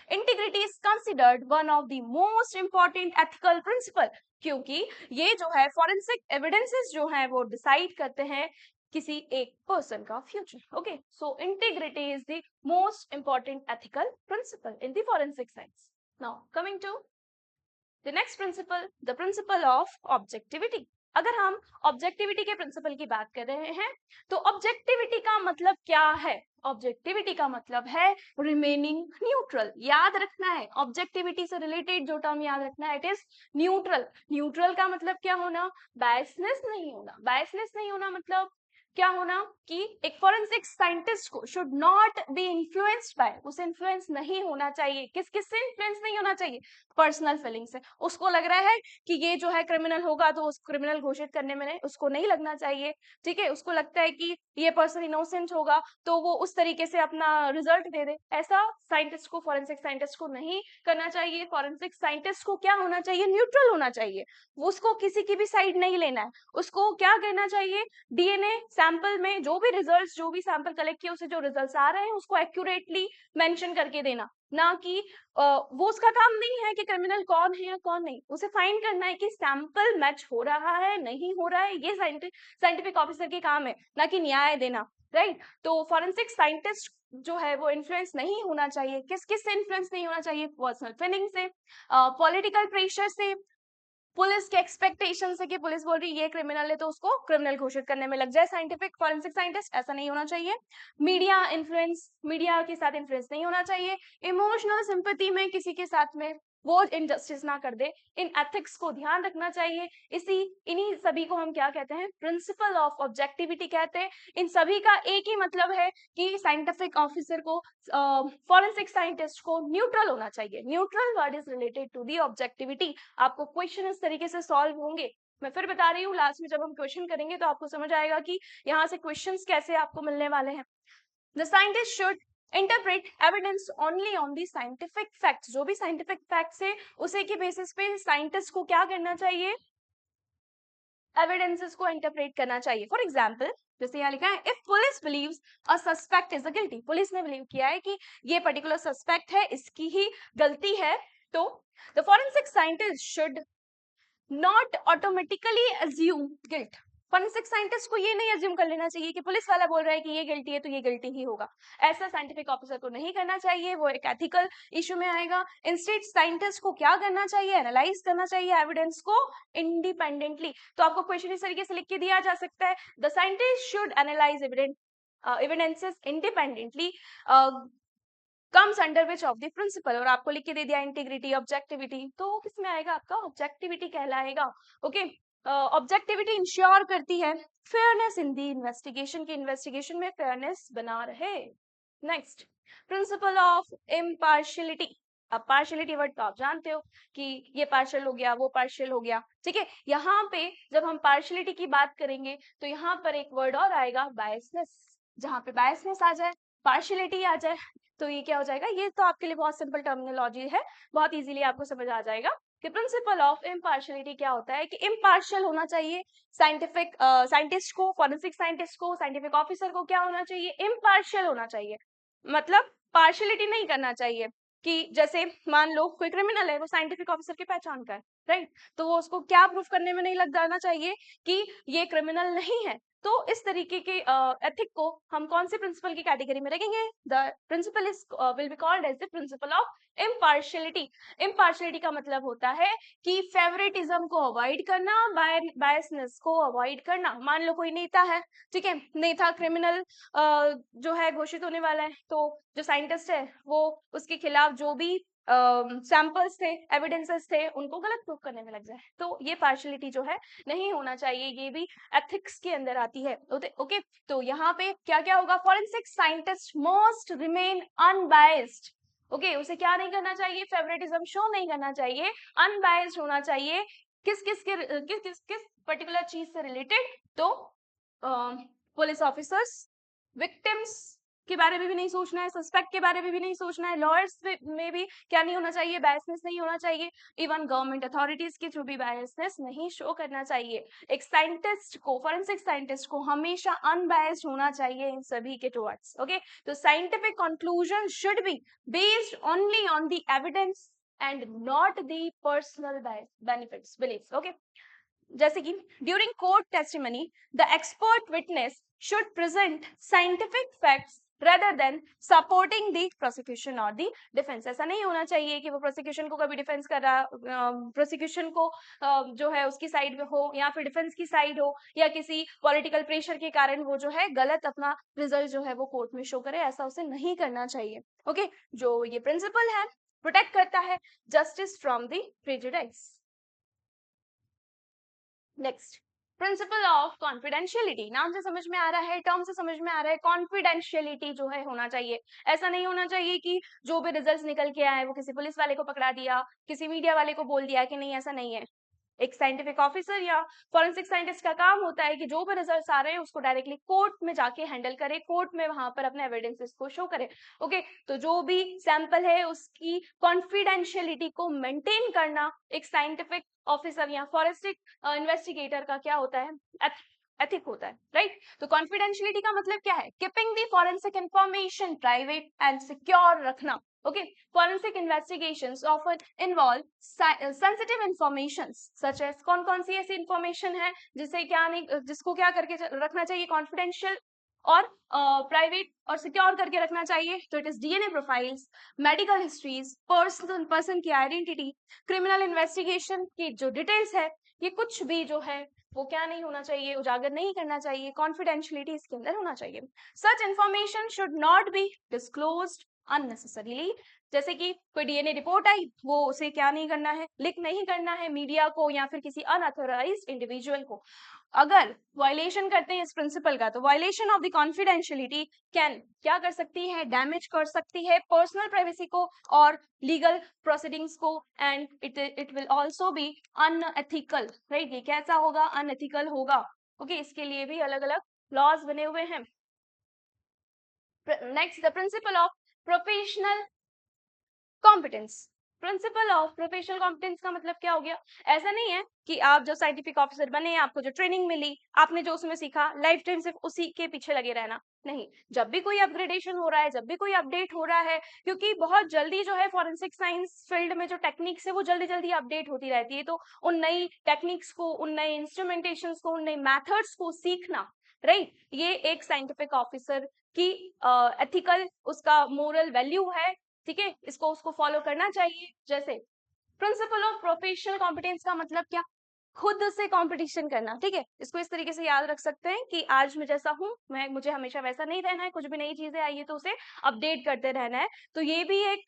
Speaker 1: integrity is considered one of the most important ethical principle, क्योंकि ये जो है फॉरेंसिक एविडेंसेस जो है वो डिसाइड करते हैं किसी एक पर्सन का future. Okay, so integrity is the most important ethical principle in the forensic science. Now coming to the next principle, the principle of objectivity। अगर हम ऑब्जेक्टिविटी के प्रिंसिपल की बात कर रहे हैं तो ऑब्जेक्टिविटी का मतलब क्या है? ऑब्जेक्टिविटी का मतलब है रिमेनिंग न्यूट्रल। याद रखना है, ऑब्जेक्टिविटी से रिलेटेड जो टर्म याद रखना है, इट इज न्यूट्रल। न्यूट्रल का मतलब क्या होना? बायसनेस नहीं होना। बायसनेस नहीं होना मतलब क्या होना कि एक फॉरेंसिक साइंटिस्ट को should not be influenced by, उसे इन्फ्लुएंस नहीं होना चाहिए। किस से इन्फ्लुएंस नहीं होना चाहिए? पर्सनल फीलिंग से। उसको लग रहा है कि ये जो है क्रिमिनल होगा तो उस क्रिमिनल घोषित करने में उसको नहीं लगना चाहिए, ठीक है। उसको लगता है कि ये पर्सन इनोसेंट होगा तो वो उस तरीके से अपना रिजल्ट दे दे। ऐसा साइंटिस्ट को, फॉरेंसिक साइंटिस्ट को नहीं करना चाहिए। फॉरेंसिक साइंटिस्ट को क्या होना चाहिए? न्यूट्रल होना चाहिए। उसको किसी की भी साइड नहीं लेना है। उसको क्या करना चाहिए? डीएनए सैंपल में जो भी रिजल्ट्स, जो भी सैंपल कलेक्ट किए, उसे जो रिजल्ट्स आ रहे हैं उसको एक्यूरेटली मेंशन करके देना। ना कि वो उसका काम नहीं है कि क्रिमिनल कौन है या कौन नहीं। उसे फाइंड करना है कि सैंपल मैच हो रहा है नहीं हो रहा है, ये साइंटिफिक ऑफिसर के काम है, ना कि न्याय देना, राइट। तो फॉरेंसिक साइंटिस्ट जो है वो इन्फ्लुएंस नहीं होना चाहिए। किस से इन्फ्लुएंस नहीं होना चाहिए? पर्सनल फीलिंग से, पॉलिटिकल प्रेशर से, पुलिस के एक्सपेक्टेशन से कि पुलिस बोल रही है ये क्रिमिनल है तो उसको क्रिमिनल घोषित करने में लग जाए साइंटिफिक फॉरेंसिक साइंटिस्ट। ऐसा नहीं होना चाहिए। मीडिया इन्फ्लुएंस, मीडिया के साथ इन्फ्लुएंस नहीं होना चाहिए। इमोशनल सिंपैथी में किसी के साथ में वो इनजस्टिस ना कर दे। इन एथिक्स को ध्यान रखना चाहिए। इन्हीं सभी को हम क्या कहते हैं? प्रिंसिपल ऑफ ऑब्जेक्टिविटी कहते हैं। इन सभी का एक ही मतलब है कि साइंटिफिक ऑफिसर को, फॉरेंसिक साइंटिस्ट को न्यूट्रल होना चाहिए। Neutral word is related to the objectivity. आपको क्वेश्चन इस तरीके से सॉल्व होंगे। मैं फिर बता रही हूँ, लास्ट में जब हम क्वेश्चन करेंगे तो आपको समझ आएगा कि यहाँ से क्वेश्चंस कैसे आपको मिलने वाले हैं। The scientist should interpret evidence only on the scientific facts। जो भी scientific facts है उसे के बेसिस पे साइंटिस्ट को क्या करना चाहिए? एविडेंसेस को इंटरप्रेट करना चाहिए। फॉर एग्जाम्पल, जैसे यहाँ लिखा है, if police believes a suspect is a guilty, police ने बिलीव किया है कि ये पर्टिकुलर सस्पेक्ट है, इसकी ही गलती है, तो the forensic scientist should not automatically assume guilt. Forensic scientist को ये नहीं अज्यूम कर लेना चाहिए कि पुलिस वाला बोल रहा है कि ये गिल्टी है तो ये गिल्टी ही होगा। ऐसा साइंटिफिक ऑफिसर को नहीं करना चाहिए, वो एक एथिकल इशू में आएगा। इंस्टेड साइंटिस्ट को क्या करना चाहिए? एनालाइज करना चाहिए एविडेंस को इंडिपेंडेंटली। तो आपको क्वेश्चन इस तरीके से लिख के दिया जा सकता है, the scientist should analyse evidences independently, comes under which of the principle. और आपको लिख के दे दिया इंटीग्रिटी, ऑब्जेक्टिविटी, तो किसमें आएगा? आपका ऑब्जेक्टिविटी कहलाएगा। ओके, ऑब्जेक्टिविटी इंश्योर करती है फेयरनेस इन दी इन्वेस्टिगेशन, की इन्वेस्टिगेशन में फेयरनेस बना रहे। Next, principal of impartiality. अब पार्शियलिटी वर्ड तो आप जानते हो कि ये पार्शियल हो गया, वो पार्शियल हो गया, ठीक है। यहाँ पे जब हम पार्शियलिटी की बात करेंगे तो यहाँ पर एक वर्ड और आएगा, बायसनेस। जहाँ पे बायसनेस आ जाए, पार्शियलिटी आ जाए, तो ये क्या हो जाएगा? ये तो आपके लिए बहुत सिंपल टर्मिनोलॉजी है, बहुत इजीली आपको समझ आ जाएगा कि प्रिंसिपल ऑफ इम्पार्शियलिटी क्या होता है, कि इम्पार्शियल होना चाहिए साइंटिफिक साइंटिस्ट को, फॉरेंसिक साइंटिस्ट को, साइंटिफिक ऑफिसर को क्या होना चाहिए? इम्पार्शियल होना चाहिए। मतलब पार्शियलिटी नहीं करना चाहिए कि जैसे मान लो कोई क्रिमिनल है, वो साइंटिफिक ऑफिसर की पहचान का है, राइट, तो वो उसको क्या प्रूफ करने में नहीं लग जाना चाहिए कि ये क्रिमिनल नहीं है। तो इस तरीके के एथिक को हम कौन से प्रिंसिपल की कैटेगरी में रखेंगे? The principle is will be called as the principle of impartiality. Impartiality का मतलब होता है कि फेवरेटिज्म को अवॉइड करना, बायसनेस को अवॉइड करना। मान लो कोई नेता है, ठीक है, नेता क्रिमिनल जो है घोषित होने वाला है, तो जो साइंटिस्ट है वो उसके खिलाफ जो भी सैंपल्स थे, एविडेंसेस थे, उनको गलत प्रूफ करने में लग जाए, तो ये पार्शियलिटी जो है नहीं होना चाहिए। ये भी एथिक्स के अंदर आती है। ओके, तो यहाँ पे क्या क्या होगा? Forensic scientist must remain unbiased. Okay, उसे क्या नहीं करना चाहिए? फेवरेटिज्म शो नहीं करना चाहिए, अनबायस्ड होना चाहिए। किस पर्टिकुलर चीज से रिलेटेड? तो पुलिस ऑफिसर्स, विक्टिम्स के बारे में भी नहीं सोचना है, सस्पेक्ट के बारे में भी नहीं सोचना है, लॉयर्स में भी क्या नहीं होना चाहिए? बायसनेस नहीं होना चाहिए। इवन गवर्नमेंट अथॉरिटीज के थ्रू भी बायसनेस नहीं शो करना चाहिए। एक साइंटिस्ट को, फॉरेंसिक साइंटिस्ट को हमेशा अनबायस्ड होना चाहिए इन सभी के टुवर्ड्स। ओके, तो scientific conclusion should be based only on the evidence and not the personal benefits, believes. Okay, जैसे कि during court testimony the expert witness should present scientific facts rather than supporting the prosecution or the defense। ऐसा नहीं होना चाहिए कि वो prosecution को कभी डिफेंस कर रहा, प्रोसिक्यूशन को जो है उसकी साइड में हो या फिर डिफेंस की साइड हो, या किसी पॉलिटिकल प्रेशर के कारण वो जो है गलत अपना रिजल्ट जो है वो कोर्ट में शो करे, ऐसा उसे नहीं करना चाहिए। ओके, जो ये प्रिंसिपल है प्रोटेक्ट करता है justice from the prejudice. Next, principle of confidentiality. नाम से समझ में आ रहा है, टर्म से समझ में आ रहा है, कॉन्फिडेंशियलिटी जो है होना चाहिए। ऐसा नहीं होना चाहिए कि जो भी रिजल्ट्स निकल के आए वो किसी पुलिस वाले को पकड़ा दिया, किसी मीडिया वाले को बोल दिया कि नहीं ऐसा नहीं है। एक साइंटिफिक ऑफिसर या फॉरेंसिक साइंटिस्ट का काम होता है कि जो भी रिजल्ट्स आ रहे हैं उसको डायरेक्टली कोर्ट में जाके हैंडल करे, कोर्ट में वहां पर अपने एविडेंसेस को शो करे। ओके, तो जो भी सैंपल है उसकी कॉन्फिडेंशियलिटी को मेंटेन करना एक साइंटिफिक ऑफिसर या फॉरेंसिक इन्वेस्टिगेटर का क्या होता है, एथिक होता है, राइट। तो कॉन्फिडेंशियलिटी का मतलब क्या है, keeping the forensic information private and secure रखना। Okay, forensic investigations often involve sensitive information such as कौन सी ऐसी इंफॉर्मेशन है जिसे क्या नहीं, जिसको क्या करके रखना चाहिए, कॉन्फिडेंशियल और प्राइवेट और सिक्योर करके रखना चाहिए। तो it is DNA profiles, medical histories, person की आइडेंटिटी, क्रिमिनल इन्वेस्टिगेशन की जो डिटेल्स है, ये कुछ भी जो है वो क्या नहीं होना चाहिए, उजागर नहीं करना चाहिए, कॉन्फिडेंशियलिटी इसके अंदर होना चाहिए। सच information should not be disclosed unnecessarily. जैसे कि कोई डीएनए रिपोर्ट आई, वो उसे क्या नहीं करना है, लीक नहीं करना है मीडिया को या फिर किसी अनऑथराइज्ड इंडिविजुअल को। अगर वायलेशन करते हैं इस प्रिंसिपल का, तो violation of the confidentiality can क्या कर सकती है, डैमेज कर सकती है पर्सनल प्राइवेसी को और लीगल प्रोसीडिंग्स को, and it will also be unethical, right. ये कैसा होगा, अनएथिकल होगा। ओके, इसके लिए भी अलग अलग लॉज बने हुए हैं। Next, the principle of professional competence. Principle of professional competence का मतलब क्या हो गया, ऐसा नहीं है कि आप जो साइंटिफिक ऑफिसर बने, आपको जो ट्रेनिंग मिली, आपने जो उसमें सीखा, लाइफ टाइम सिर्फ उसी के पीछे लगे रहना। नहीं, जब भी कोई अपग्रेडेशन हो रहा है, जब भी कोई अपडेट हो रहा है, क्योंकि बहुत जल्दी जो है फॉरेंसिक साइंस फील्ड में जो टेक्निक्स है वो जल्दी जल्दी अपडेट होती रहती है, तो उन नई टेक्निक्स को, उन नए इंस्ट्रूमेंटेशन को, उन नए मैथड्स को सीखना, राइट, ये एक साइंटिफिक ऑफिसर की एथिकल उसका मोरल वैल्यू है। ठीक है, इसको उसको फॉलो करना चाहिए। जैसे प्रिंसिपल ऑफ प्रोफेशनल कॉम्पिटेंस का मतलब क्या, खुद से कंपटीशन करना। ठीक है, इसको इस तरीके से याद रख सकते हैं कि आज मैं जैसा हूं, मुझे हमेशा वैसा नहीं रहना है, कुछ भी नई चीजें आई है तो उसे अपडेट करते रहना है। तो ये भी एक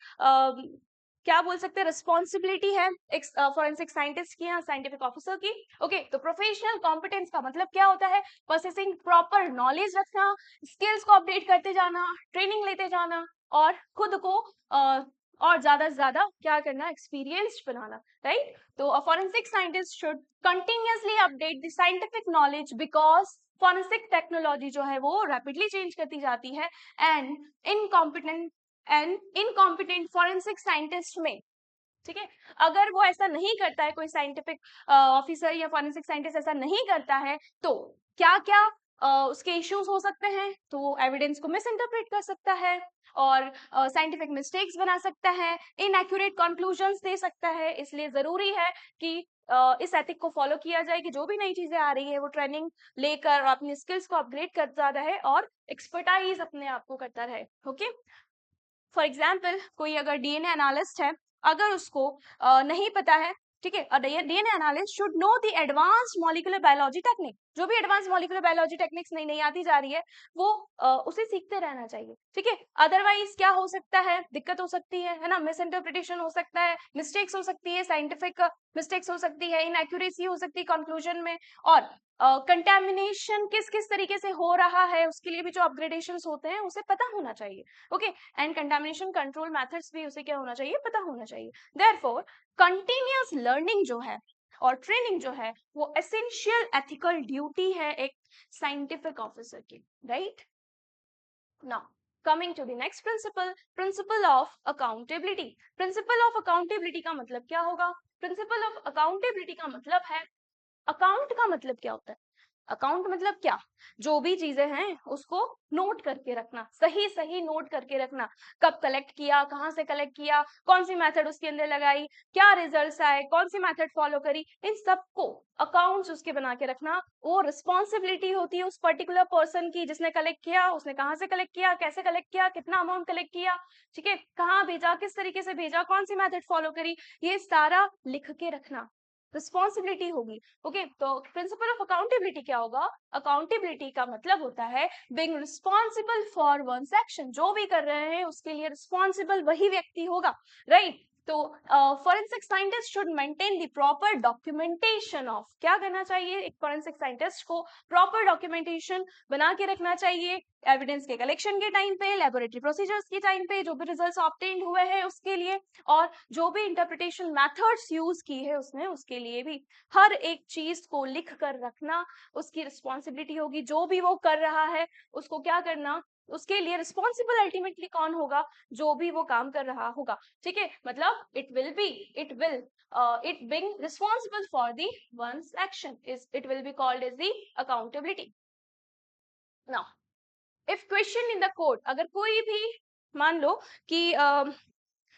Speaker 1: क्या बोल सकते हैं, रिस्पॉन्सिबिलिटी है एक फॉरेंसिक साइंटिस्ट की या साइंटिफिक ऑफिसर की। ओके, तो प्रोफेशनल कॉम्पिटेंस का मतलब क्या होता है, प्रोसेसिंग प्रॉपर नॉलेज रखना, स्किल्स को अपडेट करते जाना, ट्रेनिंग लेते जाना और खुद को और ज्यादा से ज्यादा क्या करना, एक्सपीरियंस्ड बनाना, राइट। तो a forensic scientist should continuously update the scientific knowledge because forensic technology जो है वो रैपिडली चेंज करती जाती है, एंड इनकॉम्पिटेंट फॉरेंसिक साइंटिस्ट में, ठीक है, अगर वो ऐसा नहीं करता है, कोई साइंटिफिक ऑफिसर या फॉरेंसिक साइंटिस्ट ऐसा नहीं करता है, तो क्या क्या उसके इश्यूज हो सकते हैं, तो वो एविडेंस को मिस इंटरप्रेट कर सकता है और साइंटिफिक मिस्टेक्स बना सकता है, इनएक्यूरेट कंक्लूजन्स दे सकता है। इसलिए जरूरी है कि इस एथिक को फॉलो किया जाए कि जो भी नई चीजें आ रही है वो ट्रेनिंग लेकर और अपनी स्किल्स को अपग्रेड करता रहे और एक्सपर्टाइज अपने आप को करता रहे। ओके, फॉर एग्जाम्पल कोई अगर डीएनए एनालिस्ट है, अगर उसको नहीं पता है, ठीक है, DNA analyst should know the advance molecular biology technique. जो भी एडवांस मॉलिक्यूलर बायोलॉजी टेक्निक्स नई नई आती जा रही है वो उसे सीखते रहना चाहिए। ठीक है, अदरवाइज क्या हो सकता है, दिक्कत हो सकती है ना, मिस इंटरप्रिटेशन हो सकता है, मिस्टेक्स हो सकती है, साइंटिफिक मिस्टेक्स हो सकती है, इनएक्यूरेसी हो सकती है कंक्लूजन में, और कंटेमिनेशन किस किस तरीके से हो रहा है उसके लिए भी जो अपग्रेडेशन होते हैं उसे पता होना चाहिए। Okay, and contamination control methods भी उसे क्या होना चाहिए, पता होना चाहिए। देयरफॉर कंटिन्यूअस लर्निंग जो है और ट्रेनिंग जो है वो एसेंशियल एथिकल ड्यूटी है एक साइंटिफिक ऑफिसर की, right. Now coming to the next principle, principle of accountability. Principle of accountability का मतलब क्या होगा, प्रिंसिपल ऑफ अकाउंटेबिलिटी का मतलब है, अकाउंट का मतलब क्या होता है, अकाउंट मतलब क्या, जो भी चीजें हैं उसको नोट करके रखना, सही सही नोट करके रखना, कब कलेक्ट किया, कहाँ से कलेक्ट किया, कौन सी मेथड उसके अंदर लगाई, क्या रिजल्ट्स आए, कौन सी मेथड फॉलो करी, इन सबको अकाउंट्स उसके बना के रखना। वो रिस्पॉन्सिबिलिटी होती है उस पर्टिकुलर पर्सन की जिसने कलेक्ट किया, उसने कहाँ से कलेक्ट किया, कैसे कलेक्ट किया, कितना अमाउंट कलेक्ट किया, ठीक है, कहाँ भेजा, किस तरीके से भेजा, कौन सी मेथड फॉलो करी, ये सारा लिख के रखना, रिस्पॉन्सिबिलिटी होगी। ओके, तो प्रिंसिपल ऑफ अकाउंटेबिलिटी क्या होगा? अकाउंटेबिलिटी का मतलब होता है being responsible for one's action, जो भी कर रहे हैं उसके लिए रिस्पॉन्सिबल वही व्यक्ति होगा, राइट? तो forensic scientist should maintain the proper documentation of, क्या करना चाहिए एक फोरेंसिक साइंटिस्ट को? प्रॉपर डॉक्यूमेंटेशन बना के रखना चाहिए एविडेंस के कलेक्शन के टाइम पे, लेबोरेटरी प्रोसीजर्स के टाइम पे, जो भी रिजल्ट्स ऑब्टेन्ड हुए हैं उसके लिए, और जो भी इंटरप्रिटेशन मेथड्स यूज की है उसने उसके लिए भी, हर एक चीज को लिख कर रखना उसकी रिस्पॉन्सिबिलिटी होगी। जो भी वो कर रहा है उसको क्या करना, उसके लिए रिस्पॉन्सिबल अल्टीमेटली कौन होगा? जो भी वो काम कर रहा होगा, ठीक है, मतलब it will it being responsible for the one's action is it will be called as the accountability. Now if question in the court, अगर कोई भी मान लो कि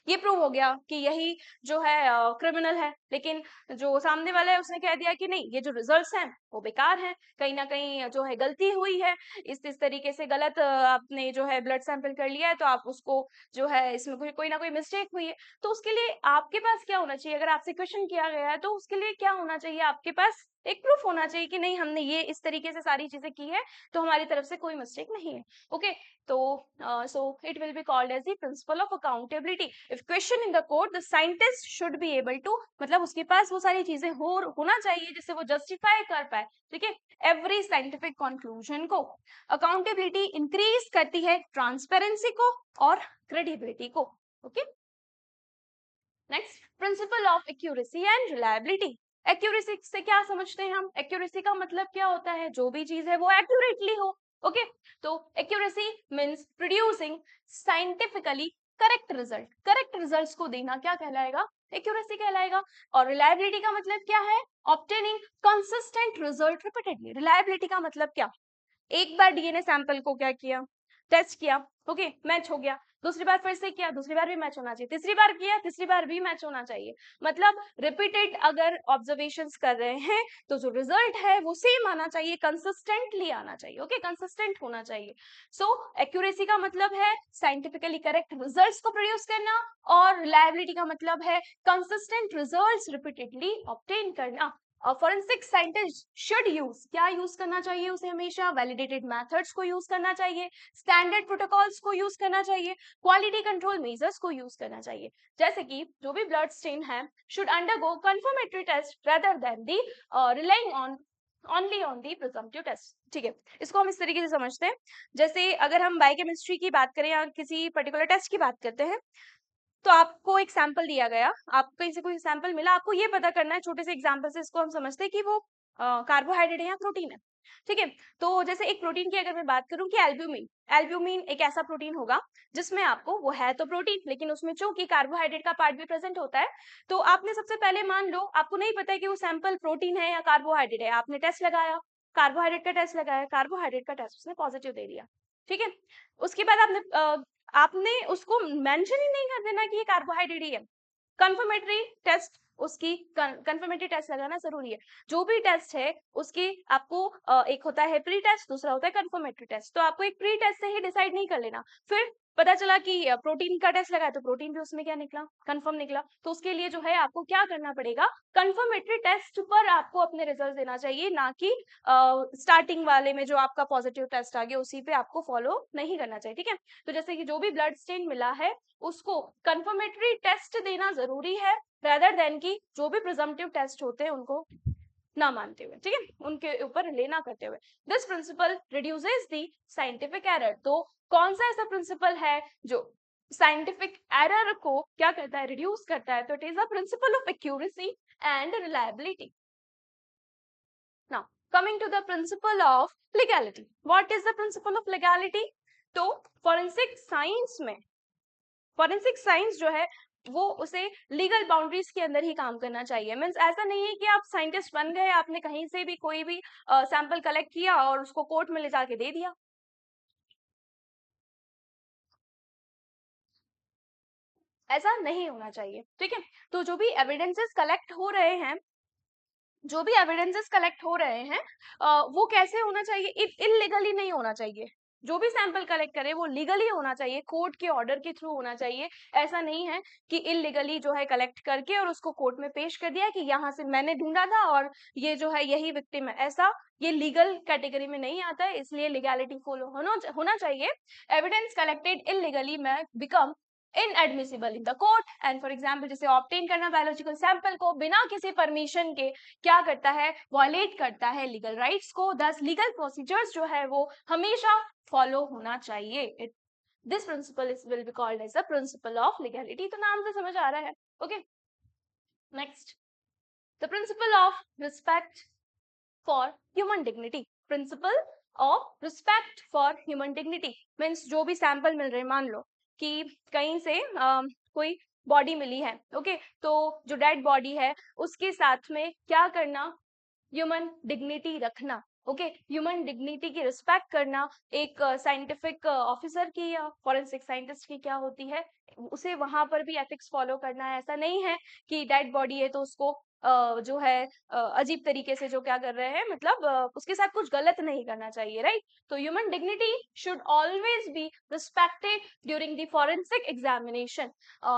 Speaker 1: ये प्रूव हो गया कि यही जो है क्रिमिनल है, लेकिन जो सामने वाला है उसने कह दिया कि नहीं ये जो रिजल्ट्स हैं वो बेकार हैं, कहीं ना कहीं जो है गलती हुई है, इस तरीके से गलत आपने जो है ब्लड सैंपल कर लिया है, तो आप उसको जो है इसमें कोई ना कोई मिस्टेक हुई है, तो उसके लिए आपके पास क्या होना चाहिए? अगर आपसे क्वेश्चन किया गया है तो उसके लिए क्या होना चाहिए? आपके पास एक प्रूफ होना चाहिए कि नहीं हमने ये इस तरीके से सारी चीजें की है, तो हमारी तरफ से कोई मिस्टेक नहीं है। ओके, तो so it will be called as the principle of accountability. If question in the court, the scientist should be able to, मतलब उसके पास वो सारी चीजें होना चाहिए जिससे वो जस्टिफाई कर पाए, ठीक है, एवरी साइंटिफिक कंक्लूजन को। अकाउंटेबिलिटी इंक्रीज करती है ट्रांसपेरेंसी को और क्रेडिबिलिटी को। Okay, next, principal of accuracy and reliability. Accuracy से क्या समझते हैं हम? एक्यूरेसी का मतलब क्या होता है? जो भी चीज है वो एक्यूरेटली हो। ओके, तो accuracy means producing scientifically correct result, correct results को देना क्या कहलाएगा? एक्यूरेसी कहलाएगा। और रिलायबिलिटी का मतलब क्या है? Obtaining consistent result repeatedly. Reliability का मतलब क्या? एक बार डीएनए सैंपल को क्या किया, टेस्ट किया, ओके, मैच हो गया, दूसरी बार फिर से किया, दूसरी बार भी मैच होना चाहिए, तीसरी बार किया, तीसरी बार भी मैच होना चाहिए। मतलब रिपीटेड अगर ऑब्जर्वेशंस कर रहे हैं तो जो रिजल्ट है वो सेम आना चाहिए, कंसिस्टेंटली आना चाहिए। ओके, कंसिस्टेंट होना चाहिए। सो एक्यूरेसी का मतलब है साइंटिफिकली करेक्ट रिजल्ट्स को प्रोड्यूस करना, और रिलायबिलिटी का मतलब है कंसिस्टेंट रिजल्ट्स रिपीटेडली ऑब्टेन करना। फॉरेंसिक साइंटिस्ट शुड यूज, क्या यूज करना चाहिए उसे? हमेशा वैलिडेटेड मेथड्स को यूज करना चाहिए, स्टैंडर्ड प्रोटोकॉल्स को यूज करना चाहिए, क्वालिटी कंट्रोल मेजर्स को यूज करना चाहिए। जैसे कि जो भी ब्लड स्टेन है should undergo confirmatory test rather than the relying on only on the presumptive test. ठीक है, इसको हम इस तरीके से समझते हैं, जैसे अगर हम बायोकेमिस्ट्री की बात करें या किसी पर्टिकुलर टेस्ट की बात करते हैं, तो आपको एक सैंपल दिया गया, आपको कहीं से कोई सैंपल मिला, आपको ये पता करना है, छोटे से एग्जांपल से इसको हम समझते हैं कि वो कार्बोहाइड्रेट है या प्रोटीन है, ठीक है। तो जैसे एक प्रोटीन की अगर मैं बात करूं कि एल्ब्यूमिन, एल्ब्यूमिन एक ऐसा प्रोटीन होगा जिसमें आपको, वो है तो प्रोटीन लेकिन उसमें चूंकि कार्बोहाइड्रेट का पार्ट भी प्रेजेंट होता है, तो आपने सबसे पहले मान लो आपको नहीं पता है कि वो सैंपल प्रोटीन है या कार्बोहाइड्रेट है, आपने टेस्ट लगाया, कार्बोहाइड्रेट का टेस्ट लगाया, कार्बोहाइड्रेट का टेस्ट उसने पॉजिटिव दे दिया, ठीक है। उसके बाद आपने उसको मेंशन ही नहीं कर देना कि ये कार्बोहाइड्रेट ही है। कंफर्मेटरी टेस्ट, उसकी कंफर्मेटरी टेस्ट लगाना जरूरी है। जो भी टेस्ट है उसकी आपको एक होता है प्री टेस्ट, दूसरा होता है कंफर्मेटरी टेस्ट, तो आपको एक प्री टेस्ट से ही डिसाइड नहीं कर लेना। फिर पता चला कि प्रोटीन का टेस्ट लगाया तो प्रोटीन भी उसमें क्या निकला, कंफर्म निकला, तो उसके लिए जो है आपको क्या करना पड़ेगा, कंफर्मेटरी टेस्ट पर आपको अपने रिजल्ट देना चाहिए, ना कि स्टार्टिंग वाले में जो आपका पॉजिटिव टेस्ट आ गया उसी पे आपको फॉलो नहीं करना चाहिए, ठीक है। तो जैसे कि जो भी ब्लड स्टेन मिला है उसको कंफर्मेटरी टेस्ट देना जरूरी है, रेदर देन की जो भी प्रिजम्पटिव टेस्ट होते हैं उनको ना मानते हुए, ठीक है, उनके ऊपर लेना करते हुए। This principle reduces the scientific error. तो कौन सा ऐसा प्रिंसिपल है जो साइंटिफिक एरर को क्या करता है, रिड्यूस करता है? तो it is a principle of accuracy and reliability. Now coming to the principle of legality. What is the principle of legality? तो फॉरेंसिक साइंस में, फॉरेंसिक साइंस जो है वो उसे लीगल बाउंड्रीज के अंदर ही काम करना चाहिए। मीन्स ऐसा नहीं है कि आप साइंटिस्ट बन गए, आपने कहीं से भी कोई भी सैंपल कलेक्ट किया और उसको कोर्ट में ले जाके दे दिया। ऐसा नहीं होना चाहिए, ठीक है। तो जो भी एविडेंसेस कलेक्ट हो रहे हैं, जो भी एविडेंसेस कलेक्ट हो रहे हैं वो कैसे होना चाहिए, इलीगली नहीं होना चाहिए। जो भी सैंपल कलेक्ट करे वो लीगली होना चाहिए, कोर्ट के ऑर्डर के थ्रू होना चाहिए। ऐसा नहीं है कि इलीगली जो है कलेक्ट करके और उसको कोर्ट में पेश कर दिया कि यहाँ से मैंने ढूंढा था और ये जो है यही विक्टिम है। ऐसा ये लीगल कैटेगरी में नहीं आता है, इसलिए लीगैलिटी फॉलो होना चाहिए। एविडेंस कलेक्टेड इलीगली में become inadmissible in the court. And for example, जैसे ऑब्टेन करना बायोलॉजिकल सैंपल को बिना किसी परमिशन के क्या करता है, वॉयलेट करता है लीगल राइट्स को। दस लीगल प्रोसीजर्स जो है वो हमेशा फॉलो होना चाहिए। This principle is will be called as the principle of legality. तो नाम से समझ आ रहा है। Okay, next, the principle of respect for human dignity. Principle of respect for human dignity means जो भी सैंपल मिल रहे, मान लो कि कहीं से कोई बॉडी मिली है, ओके, तो जो डेड बॉडी है उसके साथ में क्या करना, ह्यूमन डिग्निटी रखना। ओके, ह्यूमन डिग्निटी की रिस्पेक्ट करना एक साइंटिफिक ऑफिसर की या फॉरेंसिक साइंटिस्ट की क्या होती है, उसे वहां पर भी एथिक्स फॉलो करना है। ऐसा नहीं है कि डेड बॉडी है तो उसको जो है अजीब तरीके से जो क्या कर रहे हैं, मतलब उसके साथ कुछ गलत नहीं करना चाहिए, राइट। तो human dignity should always be respected during the forensic examination.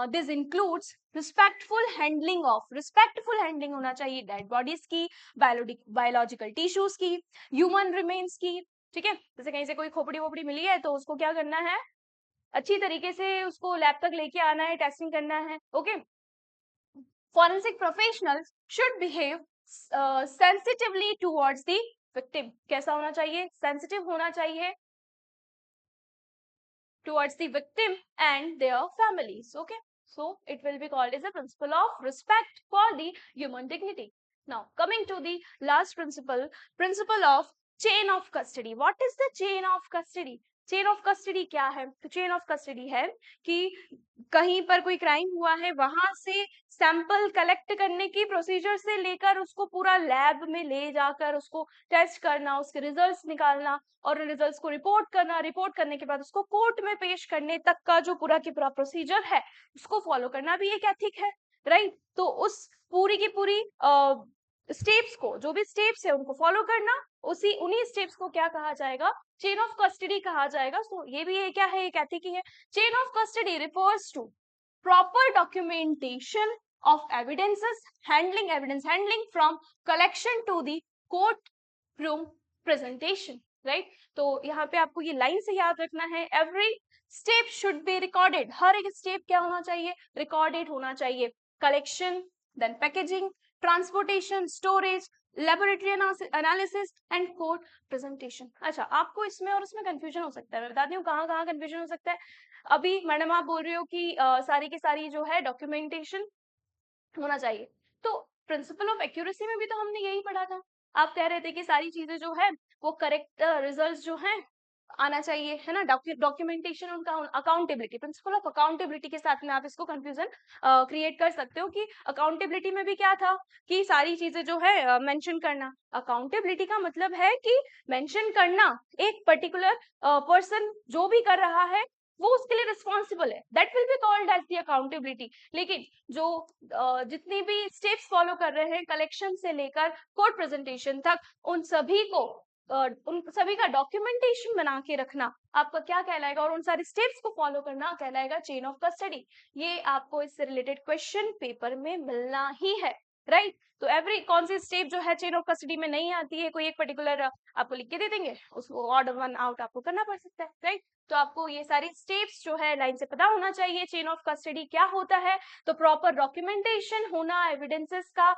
Speaker 1: This includes respectful handling होना चाहिए डेड बॉडीज की, बायोलॉजिकल टिश्यूज की, ह्यूमन रिमेन्स की, ठीक है। जैसे कहीं से कोई खोपड़ी वोपड़ी मिली है तो उसको क्या करना है, अच्छी तरीके से उसको लैब तक लेके आना है, टेस्टिंग करना है। Okay, forensic professionals should behave sensitively towards the victim। कैसा होना चाहिए, sensitive होना चाहिए towards the victim and their families। Okay, so it will be called as a principle of respect for the human dignity। Now coming to the last principle, principle of chain of custody। What is the chain of custody? Chain of custody क्या है, तो chain of custody है कि कहीं पर कोई crime हुआ है, वहां से सैंपल कलेक्ट करने की प्रोसीजर से लेकर उसको पूरा लैब में ले जाकर उसको टेस्ट करना, उसके रिजल्ट्स निकालना और रिजल्ट्स को रिपोर्ट करना, रिपोर्ट करने के बाद उसको कोर्ट में पेश करने तक का जो पूरा की पूरा प्रोसीजर है उसको फॉलो करना भी एक एथिक है, राइट। तो उस पूरी की पूरी स्टेप्स को, जो भी स्टेप्स है उनको फॉलो करना, उन्हीं स्टेप्स को क्या कहा जाएगा, चेन ऑफ कस्टडी कहा जाएगा। तो ये भी है क्या है, एक एथिक ही है। Chain of custody refers to proper documentation of evidences, evidence handling from collection to the court room presentation, right। तो यहाँ पे आपको ये लाइन से याद रखना है, every step should be recorded। हर एक स्टेप क्या होना चाहिए, रिकॉर्डेड होना चाहिए। Collection, then packaging, transportation, storage, laboratory analysis and court presentation. अच्छा, आपको इसमें और उसमें कंफ्यूजन हो सकता है, मैं बताती हूँ कहाँ कहाँ कंफ्यूजन हो सकता है। अभी मैडम आप बोल रहे हो कि सारी की सारी जो है डॉक्यूमेंटेशन होना चाहिए, तो प्रिंसिपल ऑफ एक्यूरेसी में भी तो हमने यही पढ़ा था। आप कह रहे थे कि सारी चीजें जो है वो करेक्ट रिजल्ट्स जो है आना चाहिए, है ना। डॉक्यूमेंटेशन उनका, अकाउंटेबिलिटी, प्रिंसिपल ऑफ अकाउंटेबिलिटी के साथ में आप इसको कंफ्यूजन क्रिएट कर सकते हो कि अकाउंटेबिलिटी में भी क्या था कि सारी चीजें जो है मेंशन करना। अकाउंटेबिलिटी का मतलब है कि मेंशन करना, एक पर्टिकुलर पर्सन जो भी कर रहा है वो उसके लिए रिस्पॉन्सिबल है, that will be called as the accountability. लेकिन जो जितनी भी स्टेप्स फॉलो कर रहे हैं कलेक्शन से लेकर कोर्ट प्रेजेंटेशन तक, उन सभी को उन सभी का डॉक्यूमेंटेशन बना के रखना आपका क्या कहलाएगा, और उन सारे स्टेप्स को फॉलो करना कहलाएगा चेन ऑफ कस्टडी। ये आपको इससे रिलेटेड क्वेश्चन पेपर में मिलना ही है, राइट। तो एवरी कौन सी स्टेप जो है चेन ऑफ कस्टडी में नहीं आती है, कोई एक पर्टिकुलर आपको लिख के दे देंगे, उसको ऑर्डर वन आउट आपको करना पड़ सकता है, राइट। तो आपको ये सारी स्टेप्स जो है लाइन से पता होना चाहिए। चेन ऑफ कस्टडी क्या होता है, तो प्रॉपर डॉक्यूमेंटेशन होना एविडेंसेस का,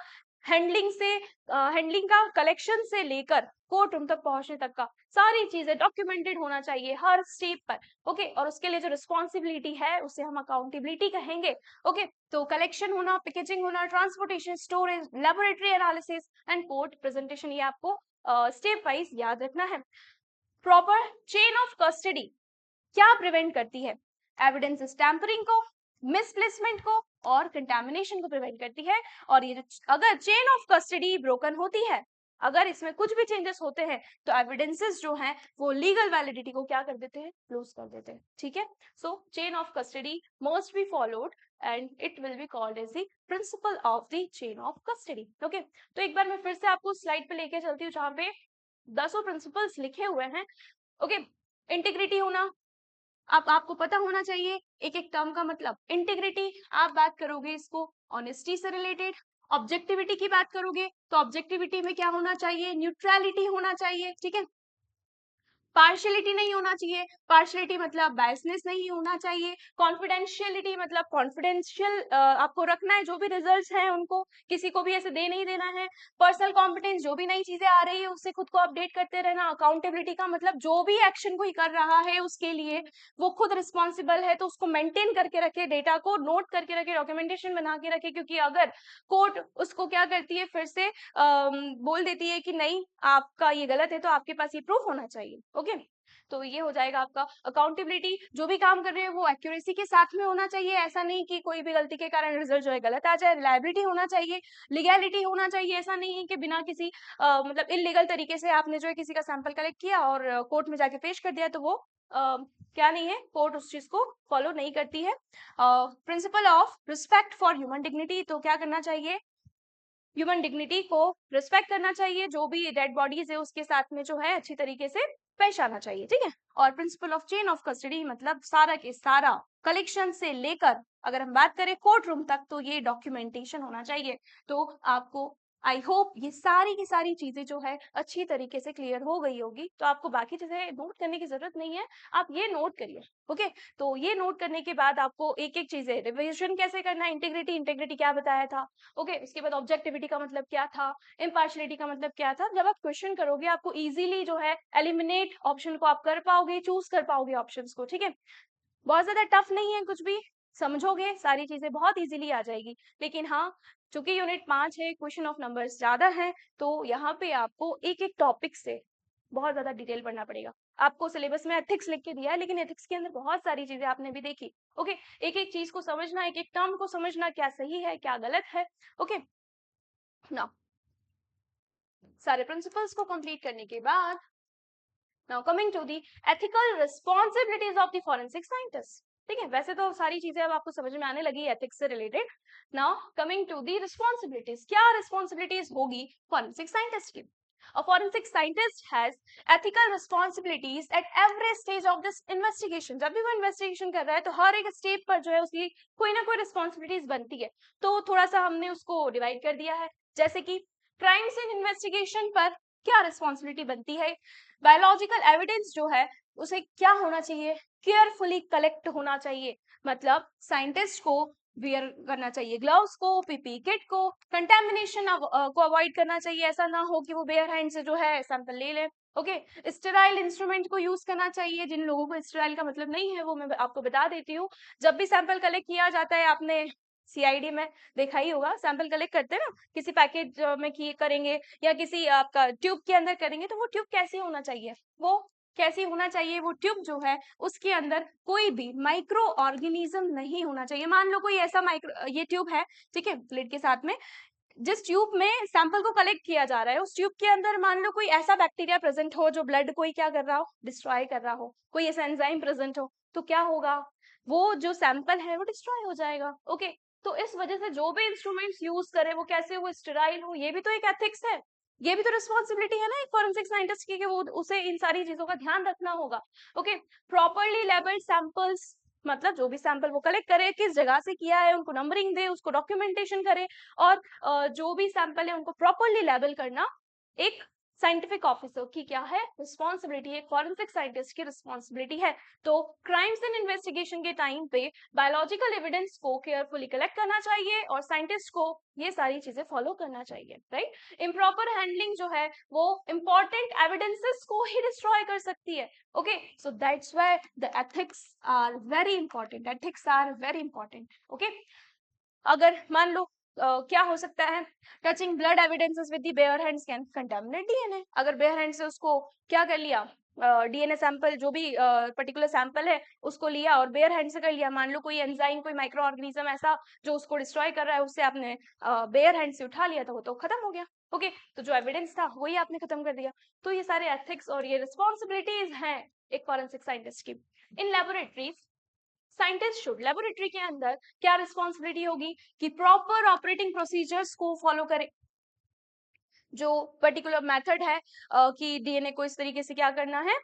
Speaker 1: हैंडलिंग का, कलेक्शन से लेकर कोर्ट रूम तक पहुंचने तक का सारी चीजें डॉक्यूमेंटेड होना चाहिए हर स्टेप पर। ओके, और उसके लिए जो रिस्पॉन्सिबिलिटी है उसे हम अकाउंटेबिलिटी कहेंगे। ओके, तो कलेक्शन होना, पैकेजिंग होना, transportation, storage, laboratory analysis and court presentation, ये आपको स्टेप वाइज याद रखना है। प्रॉपर चेन ऑफ कस्टडी क्या प्रिवेंट करती है, एविडेंस टैंपरिंग को, मिसप्लेसमेंट को और कंटेमिनेशन को प्रिवेंट करती है। और ये अगर चेन ऑफ कस्टडी ब्रोकन होती है, अगर इसमें कुछ भी चेंजेस होते हैं, तो एविडेंसेस जो हैं वो लीगल वैलिडिटी को क्या कर देते हैं, लूज कर देते हैं। ठीक है, so chain of custody must be followed and it will be called as the principle of the chain of custody. Okay, तो एक बार मैं फिर से आपको स्लाइड पे लेके चलती हूँ जहाँ पे 10 प्रिंसिपल्स लिखे हुए हैं। ओके, इंटीग्रिटी होना, आपको पता होना चाहिए एक एक टर्म का मतलब। इंटीग्रिटी आप बात करोगे इसको ऑनेस्टी से रिलेटेड। ऑब्जेक्टिविटी की बात करोगे तो ऑब्जेक्टिविटी में क्या होना चाहिए, न्यूट्रलिटी होना चाहिए। ठीक है, पार्शियलिटी नहीं होना चाहिए, पार्शियलिटी मतलब बायसनेस नहीं होना चाहिए। कॉन्फिडेंशियलिटी मतलब कॉन्फिडेंशियल आपको रखना है, जो भी रिजल्ट्स हैं उनको किसी को भी ऐसे दे नहीं देना है। पर्सनल कॉम्पिटेंस, जो भी नई चीजें आ रही है उससे खुद को अपडेट करते रहना। अकाउंटेबिलिटी का मतलब जो भी एक्शन कोई कर रहा है उसके लिए वो खुद रिस्पॉन्सिबल है, तो उसको मेंटेन करके रखे, डेटा को नोट करके रखे, डॉक्यूमेंटेशन बना के रखे, क्योंकि अगर कोर्ट उसको क्या करती है, फिर से बोल देती है कि नहीं आपका ये गलत है, तो आपके पास ये प्रूफ होना चाहिए। ओके, तो ये हो जाएगा आपका अकाउंटेबिलिटी। जो भी काम कर रहे हैं वो एक्यूरेसी के साथ में होना चाहिए, ऐसा नहीं कि कोई भी गलती के कारण रिजल्ट जो है गलत आ जाए। रिलायबिलिटी होना चाहिए, लीगैलिटी होना चाहिए, ऐसा नहीं है कि बिना किसी मतलब इलीगल तरीके से आपने जो है किसी का सैंपल कलेक्ट किया और कोर्ट में जाके पेश कर दिया, तो वो क्या नहीं है, कोर्ट उस चीज को फॉलो नहीं करती है। Principle of respect for human dignity, तो क्या करना चाहिए, ह्यूमन डिग्निटी को रिस्पेक्ट करना चाहिए, जो भी डेड बॉडीज है उसके साथ में जो है अच्छी तरीके से पेश आना चाहिए। ठीक है, और principal of chain of custody मतलब सारा के सारा कलेक्शन से लेकर अगर हम बात करें कोर्ट रूम तक, तो ये डॉक्यूमेंटेशन होना चाहिए। तो आपको आई होप ये सारी की सारी चीजें जो है अच्छी तरीके से क्लियर हो गई होगी, तो आपको बाकी चीजें नोट करने की जरूरत नहीं है, आप ये नोट करिए। ओके, तो ये नोट करने के बाद आपको एक एक चीजें रिविजन कैसे करना है, इंटीग्रिटी, इंटीग्रिटी क्या बताया था। ओके, उसके बाद ऑब्जेक्टिविटी का मतलब क्या था, इम्पार्शियलिटी का मतलब क्या था। जब आप क्वेश्चन करोगे आपको इजीली जो है एलिमिनेट ऑप्शन को आप कर पाओगे, चूज कर पाओगे ऑप्शंस को। ठीक है, बहुत ज्यादा टफ नहीं है कुछ भी, समझोगे सारी चीजें बहुत इजीली आ जाएगी। लेकिन हाँ, चूंकि यूनिट 5 है, क्वेश्चन ऑफ नंबर्स ज्यादा है, तो यहाँ पे आपको एक एक टॉपिक से बहुत ज्यादा डिटेल पढ़ना पड़ेगा। आपको सिलेबस में एथिक्स लिख के दिया है, लेकिन एथिक्स के अंदर बहुत सारी चीजें आपने भी देखी। ओके, एक एक चीज को समझना, एक एक टर्म को समझना, क्या सही है क्या गलत है। ओके, नाउ सारे प्रिंसिपल्स को कंप्लीट करने के बाद now coming to the ethical responsibilities of the forensic scientist. ठीक है, वैसे तो सारी चीजें अब आपको समझ में आने लगी एथिक्स से related. Now coming to the responsibilities, क्या रिस्पॉन्सिबिलिटीज होगी फॉरेंसिक साइंटिस्ट की। A forensic scientist has ethical responsibilities at every stage of this investigation. जब भी वो इन्वेस्टिगेशन कर रहा है तो हर एक स्टेप पर जो है उसकी कोई ना कोई रिस्पॉन्सिबिलिटीज बनती है। तो थोड़ा सा हमने उसको डिवाइड कर दिया है, जैसे कि क्राइम सीन इन्वेस्टिगेशन पर क्या रिस्पॉन्सिबिलिटी बनती है, बायोलॉजिकल एविडेंस जो है उसे क्या होना चाहिए, केयरफुली कलेक्ट होना चाहिए, मतलब साइंटिस्ट को वियर करना चाहिए ग्लव्स को, पीपी किट को, कंटेमिनेशन को अवॉइड करना चाहिए, ऐसा ना हो कि वो बेयर हैंड से जो है सैंपल ले ले। ओके, स्टेराइल इंस्ट्रूमेंट को यूज करना चाहिए, जिन लोगों को स्टेराइल का मतलब नहीं है वो मैं आपको बता देती हूँ। जब भी सैंपल कलेक्ट किया जाता है, आपने सीआईडी में देखा ही होगा, सैंपल कलेक्ट करते हैं ना, किसी पैकेज में करेंगे या किसी आपका ट्यूब के अंदर करेंगे, तो वो ट्यूब कैसी होना चाहिए, वो कैसी होना चाहिए, वो ट्यूब जो है उसके अंदर कोई भी माइक्रो ऑर्गेनिज्म नहीं होना चाहिए। मान लो कोई ऐसा माइक्रो, ये ट्यूब है, ठीक है, प्लेट के साथ में, जिस ट्यूब में सैंपल को कलेक्ट किया जा रहा है उस ट्यूब के अंदर मान लो कोई ऐसा बैक्टीरिया प्रेजेंट हो जो ब्लड को क्या कर रहा हो, डिस्ट्रॉय कर रहा हो, कोई ऐसा एंजाइम प्रेजेंट हो, तो क्या होगा, वो जो सैंपल है वो डिस्ट्रॉय हो जाएगा। ओके, तो इस वजह से जो भी इंस्ट्रूमेंट्स यूज करे वो कैसे, वो स्टेराइल हो, ये भी तो एक एथिक्स है, ये भी तो रिस्पॉन्सिबिलिटी है ना एक फॉरेंसिक साइंटिस्ट की, कि वो उसे इन सारी चीजों का ध्यान रखना होगा। ओके, प्रॉपरली लेबल्ड सैंपल्स, मतलब जो भी सैंपल वो कलेक्ट करे किस जगह से किया है उनको नंबरिंग दे, उसको डॉक्यूमेंटेशन करे, और जो भी सैंपल है उनको प्रॉपरली लेबल करना एक साइंटिफिक ऑफिसर की क्या है, रिस्पॉन्सिबिलिटी, एक फॉरेंसिक साइंटिस्ट की रिस्पॉन्सिबिलिटी है। तो क्राइम्स एंड इन्वेस्टिगेशन के टाइम पे बायोलॉजिकल एविडेंस को केयरफुली कलेक्ट करना चाहिए और साइंटिस्ट को ये सारी चीजें फॉलो करना चाहिए, राइट। इम्प्रॉपर हैंडलिंग जो है वो इंपॉर्टेंट एविडेंसेस को ही डिस्ट्रॉय कर सकती है। Okay, so that's why the ethics are very important, ethics are very important. Okay, अगर मान लो क्या हो सकता है, touching blood evidences with the bare hands can contaminate DNA, अगर बेयर हैंड से उसको क्या कर लिया, डीएनए सैंपल जो भी पर्टिकुलर सैंपल है उसको लिया और बेयर हैंड से कर लिया। मान लो कोई एंजाइम कोई माइक्रो ऑर्गेनिज्म ऐसा जो उसको डिस्ट्रॉय कर रहा है, उससे आपने बेयर हैंड से उठा लिया था, वो तो खत्म हो गया। ओके, तो जो एविडेंस था वही आपने खत्म कर दिया। तो ये सारे एथिक्स और ये रिस्पॉन्सिबिलिटीज हैं एक फॉरेंसिक साइंटिस्ट की। इन लेबोरेटरीज साइंटिस्ट शुड, लेबोरेटरी के अंदर क्या रिस्पॉन्सिबिलिटी होगी कि प्रॉपर ऑपरेटिंग प्रोसीजर्स को फॉलो करे। जो पर्टिकुलर मेथड है कि डीएनए को इस तरीके से क्या करना है,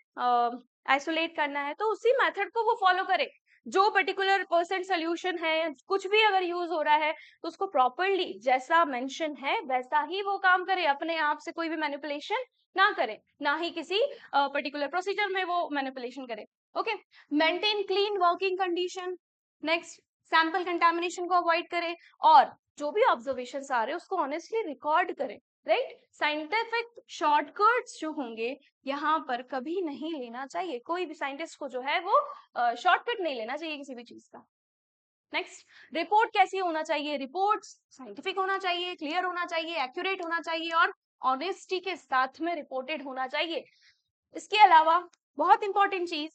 Speaker 1: आइसोलेट करना है, तो उसी मेथड को वो फॉलो करे। जो पर्टिकुलर परसेंट सोल्यूशन है, कुछ भी अगर यूज हो रहा है तो उसको प्रॉपरली जैसा मेंशन है वैसा ही वो काम करे, अपने आप से कोई भी मैनिपुलेशन ना करे, ना ही किसी पर्टिकुलर प्रोसीजर में वो मैनिपुलेशन करे। Okay, maintain clean working condition. Next, sample contamination को अवॉइड करे और जो भी ऑब्जर्वेशन आ रहे हैं उसको ऑनेस्टली रिकॉर्ड करे। राइट, साइंटिफिक शॉर्टकट्स जो होंगे यहाँ पर कभी नहीं लेना चाहिए। कोई भी साइंटिस्ट को जो है वो शॉर्टकट नहीं लेना चाहिए किसी भी चीज का। नेक्स्ट, रिपोर्ट कैसी होना चाहिए? रिपोर्ट साइंटिफिक होना चाहिए, क्लियर होना चाहिए, एक्यूरेट होना चाहिए और ऑनेस्टी के साथ में रिपोर्टेड होना चाहिए। इसके अलावा बहुत इंपॉर्टेंट चीज,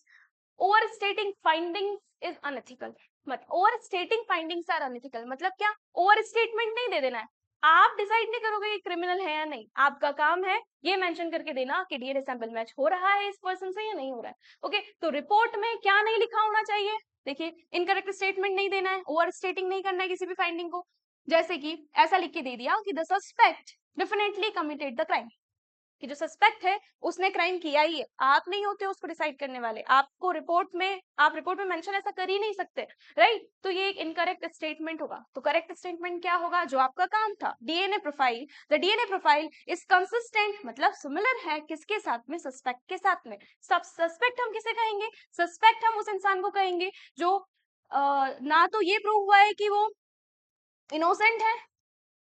Speaker 1: over stating findings is unethical. मत over stating findings are unethical मतलब क्या? ओवर स्टेटमेंट नहीं दे देना है। आप डिसाइड नहीं करोगे कि क्रिमिनल है या नहीं, आपका काम है ये मेंशन करके देना कि डीएनए सैंपल मैच हो रहा है इस पर्सन से या नहीं हो रहा है। ओके, तो रिपोर्ट में क्या नहीं लिखा होना चाहिए? देखिए, इनकरेक्ट स्टेटमेंट नहीं देना है, ओवर स्टेटिंग नहीं करना है किसी भी फाइंडिंग को। जैसे कि ऐसा लिख के दे दिया कि the suspect definitely committed the crime, कि जो सस्पेक्ट है उसने क्राइम किया ही है। आप नहीं होते उसको डिसाइड करने वाले, आपको आप रिपोर्ट में मेंशन ऐसा कर ही नहीं सकते। राइट, तो ये एक इनकरेक्ट स्टेटमेंट होगा। तो करेक्ट स्टेटमेंट क्या होगा? जो आपका काम था, DNA profile, the DNA profile is consistent मतलब सिमिलर है किसके साथ में? सस्पेक्ट के साथ में। सब सस्पेक्ट हम किसे कहेंगे? सस्पेक्ट हम उस इंसान को कहेंगे जो ना तो ये प्रूव हुआ है कि वो इनोसेंट है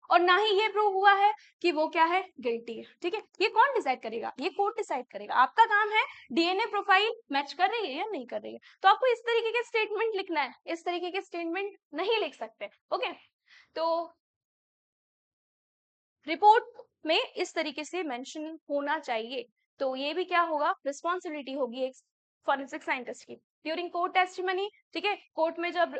Speaker 1: और ना ही ये प्रूव हुआ है कि वो क्या है, गिल्टी है। ठीक है, ये कौन डिसाइड करेगा? ये कोर्ट डिसाइड करेगा। आपका काम है डीएनए प्रोफाइल मैच कर रही है या नहीं कर रही है। तो आपको इस तरीके के स्टेटमेंट लिखना है, इस तरीके के स्टेटमेंट नहीं लिख सकते। ओके, तो रिपोर्ट में इस तरीके से मेंशन होना चाहिए। तो ये भी क्या होगा, रिस्पॉन्सिबिलिटी होगी एक फॉरेंसिक साइंटिस्ट की ड्यूरिंग कोर्ट टेस्टिमनी। ठीक है, कोर्ट में जब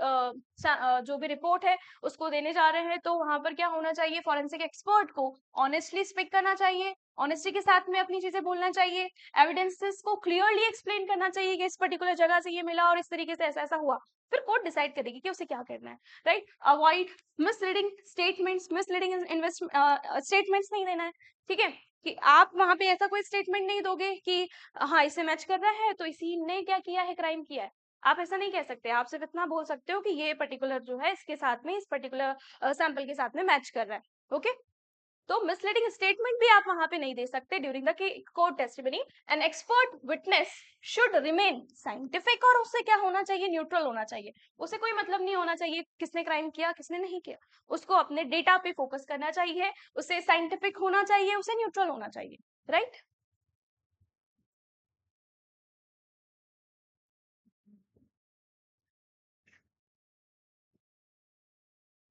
Speaker 1: जो भी रिपोर्ट है उसको देने जा रहे हैं तो वहां पर क्या होना चाहिए? फॉरेंसिक एक्सपर्ट को ऑनेस्टली स्पीक करना चाहिए, ऑनेस्टी के साथ में अपनी चीजें बोलना चाहिए, एविडेंसेस को क्लियरली एक्सप्लेन करना चाहिए कि इस पर्टिकुलर जगह से ये मिला और इस तरीके से ऐसा ऐसा हुआ। फिर कोर्ट डिसाइड करेगी कि उसे क्या करना है। Right, avoid misleading statements, misleading statements नहीं देना है। ठीक है, कि आप वहां पे ऐसा कोई स्टेटमेंट नहीं दोगे कि हाँ इसे मैच कर रहा है तो इसी ने क्या किया है, क्राइम किया है। आप ऐसा नहीं कह सकते। आप सिर्फ इतना बोल सकते हो कि ये पर्टिकुलर जो है इसके साथ में, इस पर्टिकुलर सैंपल के साथ में मैच कर रहा है। ओके, तो मिसलीडिंग स्टेटमेंट भी आप वहां पे नहीं दे सकते during the court testimony. An expert witness should remain scientific और उससे क्या होना चाहिए, न्यूट्रल होना चाहिए। उसे कोई मतलब नहीं होना चाहिए किसने क्राइम किया किसने नहीं किया, उसको अपने डेटा पे फोकस करना चाहिए, उसे साइंटिफिक होना चाहिए, उसे न्यूट्रल होना चाहिए। Right,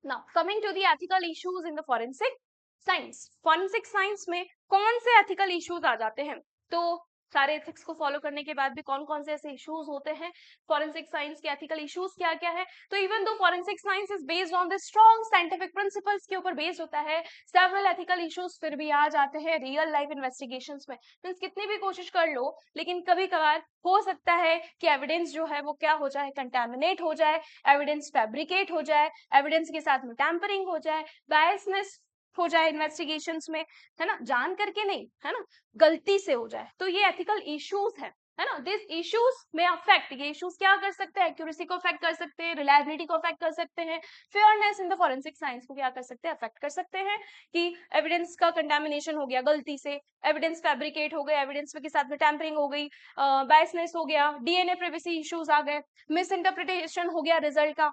Speaker 1: now coming to the ethical issues in the forensic science. Forensic science में कौन से एथिकल इश्यूज आ जाते हैं? तो सारे एथिक्स को फॉलो करने के बाद भी कौन कौन से ऐसे इश्यूज होते हैं? फॉरेंसिक साइंस के एथिकल इश्यूज क्या क्या है? तो even though forensic science is based on the strong scientific principles के ऊपर बेस्ड होता है, सेवरल एथिकल इश्यूज फिर भी आ जाते हैं रियल लाइफ इन्वेस्टिगेशंस में। मींस कितनी भी कोशिश कर लो लेकिन कभी कभार हो सकता है कि एविडेंस जो है वो क्या हो जाए, कंटेमिनेट हो जाए, एविडेंस फैब्रिकेट हो जाए, एविडेंस के साथ में टैंपरिंग हो जाए, बायसनेस हो जाए इन्वेस्टिगेशंस में, है ना, जान करके नहीं, है ना, गलती से हो जाए। तो ये एथिकल इश्यूज है ना, दिस इश्यूज में अफेक्ट, ये इश्यूज क्या कर सकते हैं? एक्यूरेसी को अफेक्ट कर सकते हैं, रिलायबिलिटी को अफेक्ट कर सकते हैं, fairness in the forensic science को क्या कर सकते हैं, अफेक्ट कर सकते हैं। कि एविडेंस का कंटामिनेशन हो गया गलती से, एविडेंस फैब्रिकेट हो गया, एविडेंस के साथ में टैंपरिंग हो गई, बायसनेस हो गया, डीएनए प्राइवेसी इश्यूज आ गए, मिस इंटरप्रिटेशन हो गया रिजल्ट का,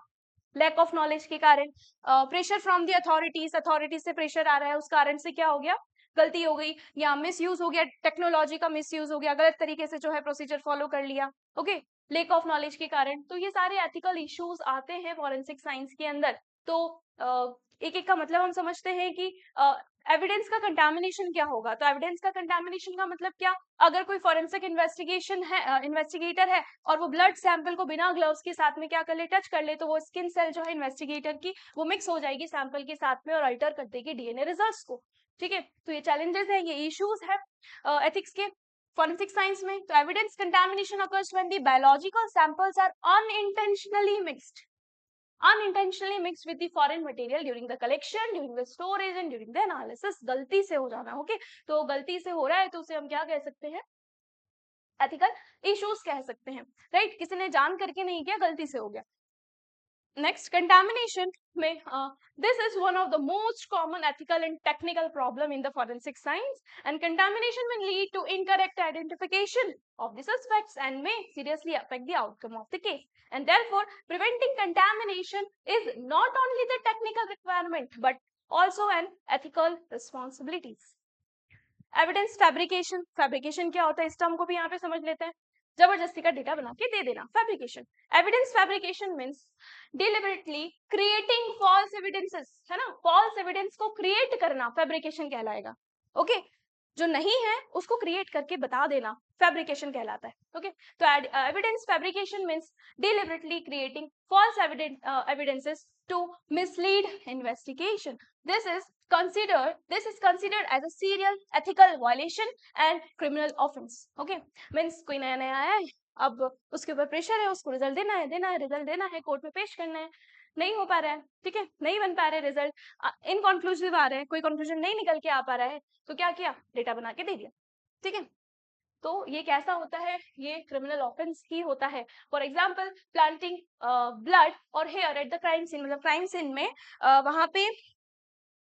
Speaker 1: लैक ऑफ नॉलेज के कारण, प्रेशर फ्रॉम द अथॉरिटीज से प्रेशर आ रहा है उस कारण से क्या हो गया, गलती हो गई, या मिस यूज हो गया, टेक्नोलॉजी का मिस यूज हो गया, गलत तरीके से जो है प्रोसीजर फॉलो कर लिया। ओके, लेक ऑफ नॉलेज के कारण। तो ये सारे एथिकल इश्यूज आते हैं फॉरेंसिक साइंस के अंदर। तो एक एक का मतलब हम समझते हैं कि एविडेंस का कंटामिनेशन क्या होगा? तो एविडेंस का कंटामिनेशन का मतलब क्या? अगर कोई फॉरेंसिक इन्वेस्टिगेटर है और वो ब्लड सैंपल को बिना ग्लव्स के साथ में क्या कर ले, टच कर ले, तो वो स्किन सेल जो है इन्वेस्टिगेटर की वो मिक्स हो जाएगी सैंपल के साथ में और अल्टर कर देगी डीएनए रिजल्ट्स को। ठीक है, तो ये चैलेंजेस है, ये इश्यूज है एथिक्स के forensic science में। तो evidence contamination occurs when the biological samples are unintentionally mixed with the foreign material during the collection, during the storage and during the analysis। गलती से हो जाना, ओके, तो गलती से हो रहा है तो उसे हम क्या कह सकते हैं, एथिकल इश्यूज कह सकते हैं, राइट? किसी ने जान करके नहीं किया, गलती से हो गया। Next, contamination में this is one of the most common ethical and technical problem in the forensic science, and contamination may lead to incorrect identification of the suspects and may seriously affect the outcome of the case, and therefore preventing contamination is not only the technical requirement but also an ethical responsibilities। Evidence fabrication, fabrication क्या होता है इस term को भी यहाँ पे समझ लेते हैं। जबरदस्ती का डेटा बना के दे देना, fabrication. Evidence fabrication means deliberately creating false evidences, है ना, फॉल्स एविडेंस को क्रिएट करना फैब्रिकेशन कहलाएगा। ओके, जो नहीं है उसको क्रिएट करके बता देना फैब्रिकेशन कहलाता है। ओके, तो evidence fabrication means deliberately creating false evidences to mislead investigation. This is considered as a serial ethical violation and criminal offense। Okay, means कोई नया नया आया है, अब उसके ऊपर प्रेशर है, उसको रिजल्ट रिजल्ट देना है, कोर्ट में पेश करना है, नहीं हो पा रहा है, ठीक है, नहीं बन पा रहे रिजल्ट, इनकंक्लूसिव आ रहे हैं, कोई कंक्लूजन नहीं निकल के आ पा रहा है, तो क्या किया, डेटा बना के दे दिया। ठीक है, तो ये कैसा होता है, ये क्रिमिनल ऑफेंस ही होता है। फॉर एग्जाम्पल प्लांटिंग ब्लड और hair at the crime scene, मतलब क्राइम सीन में वहां पे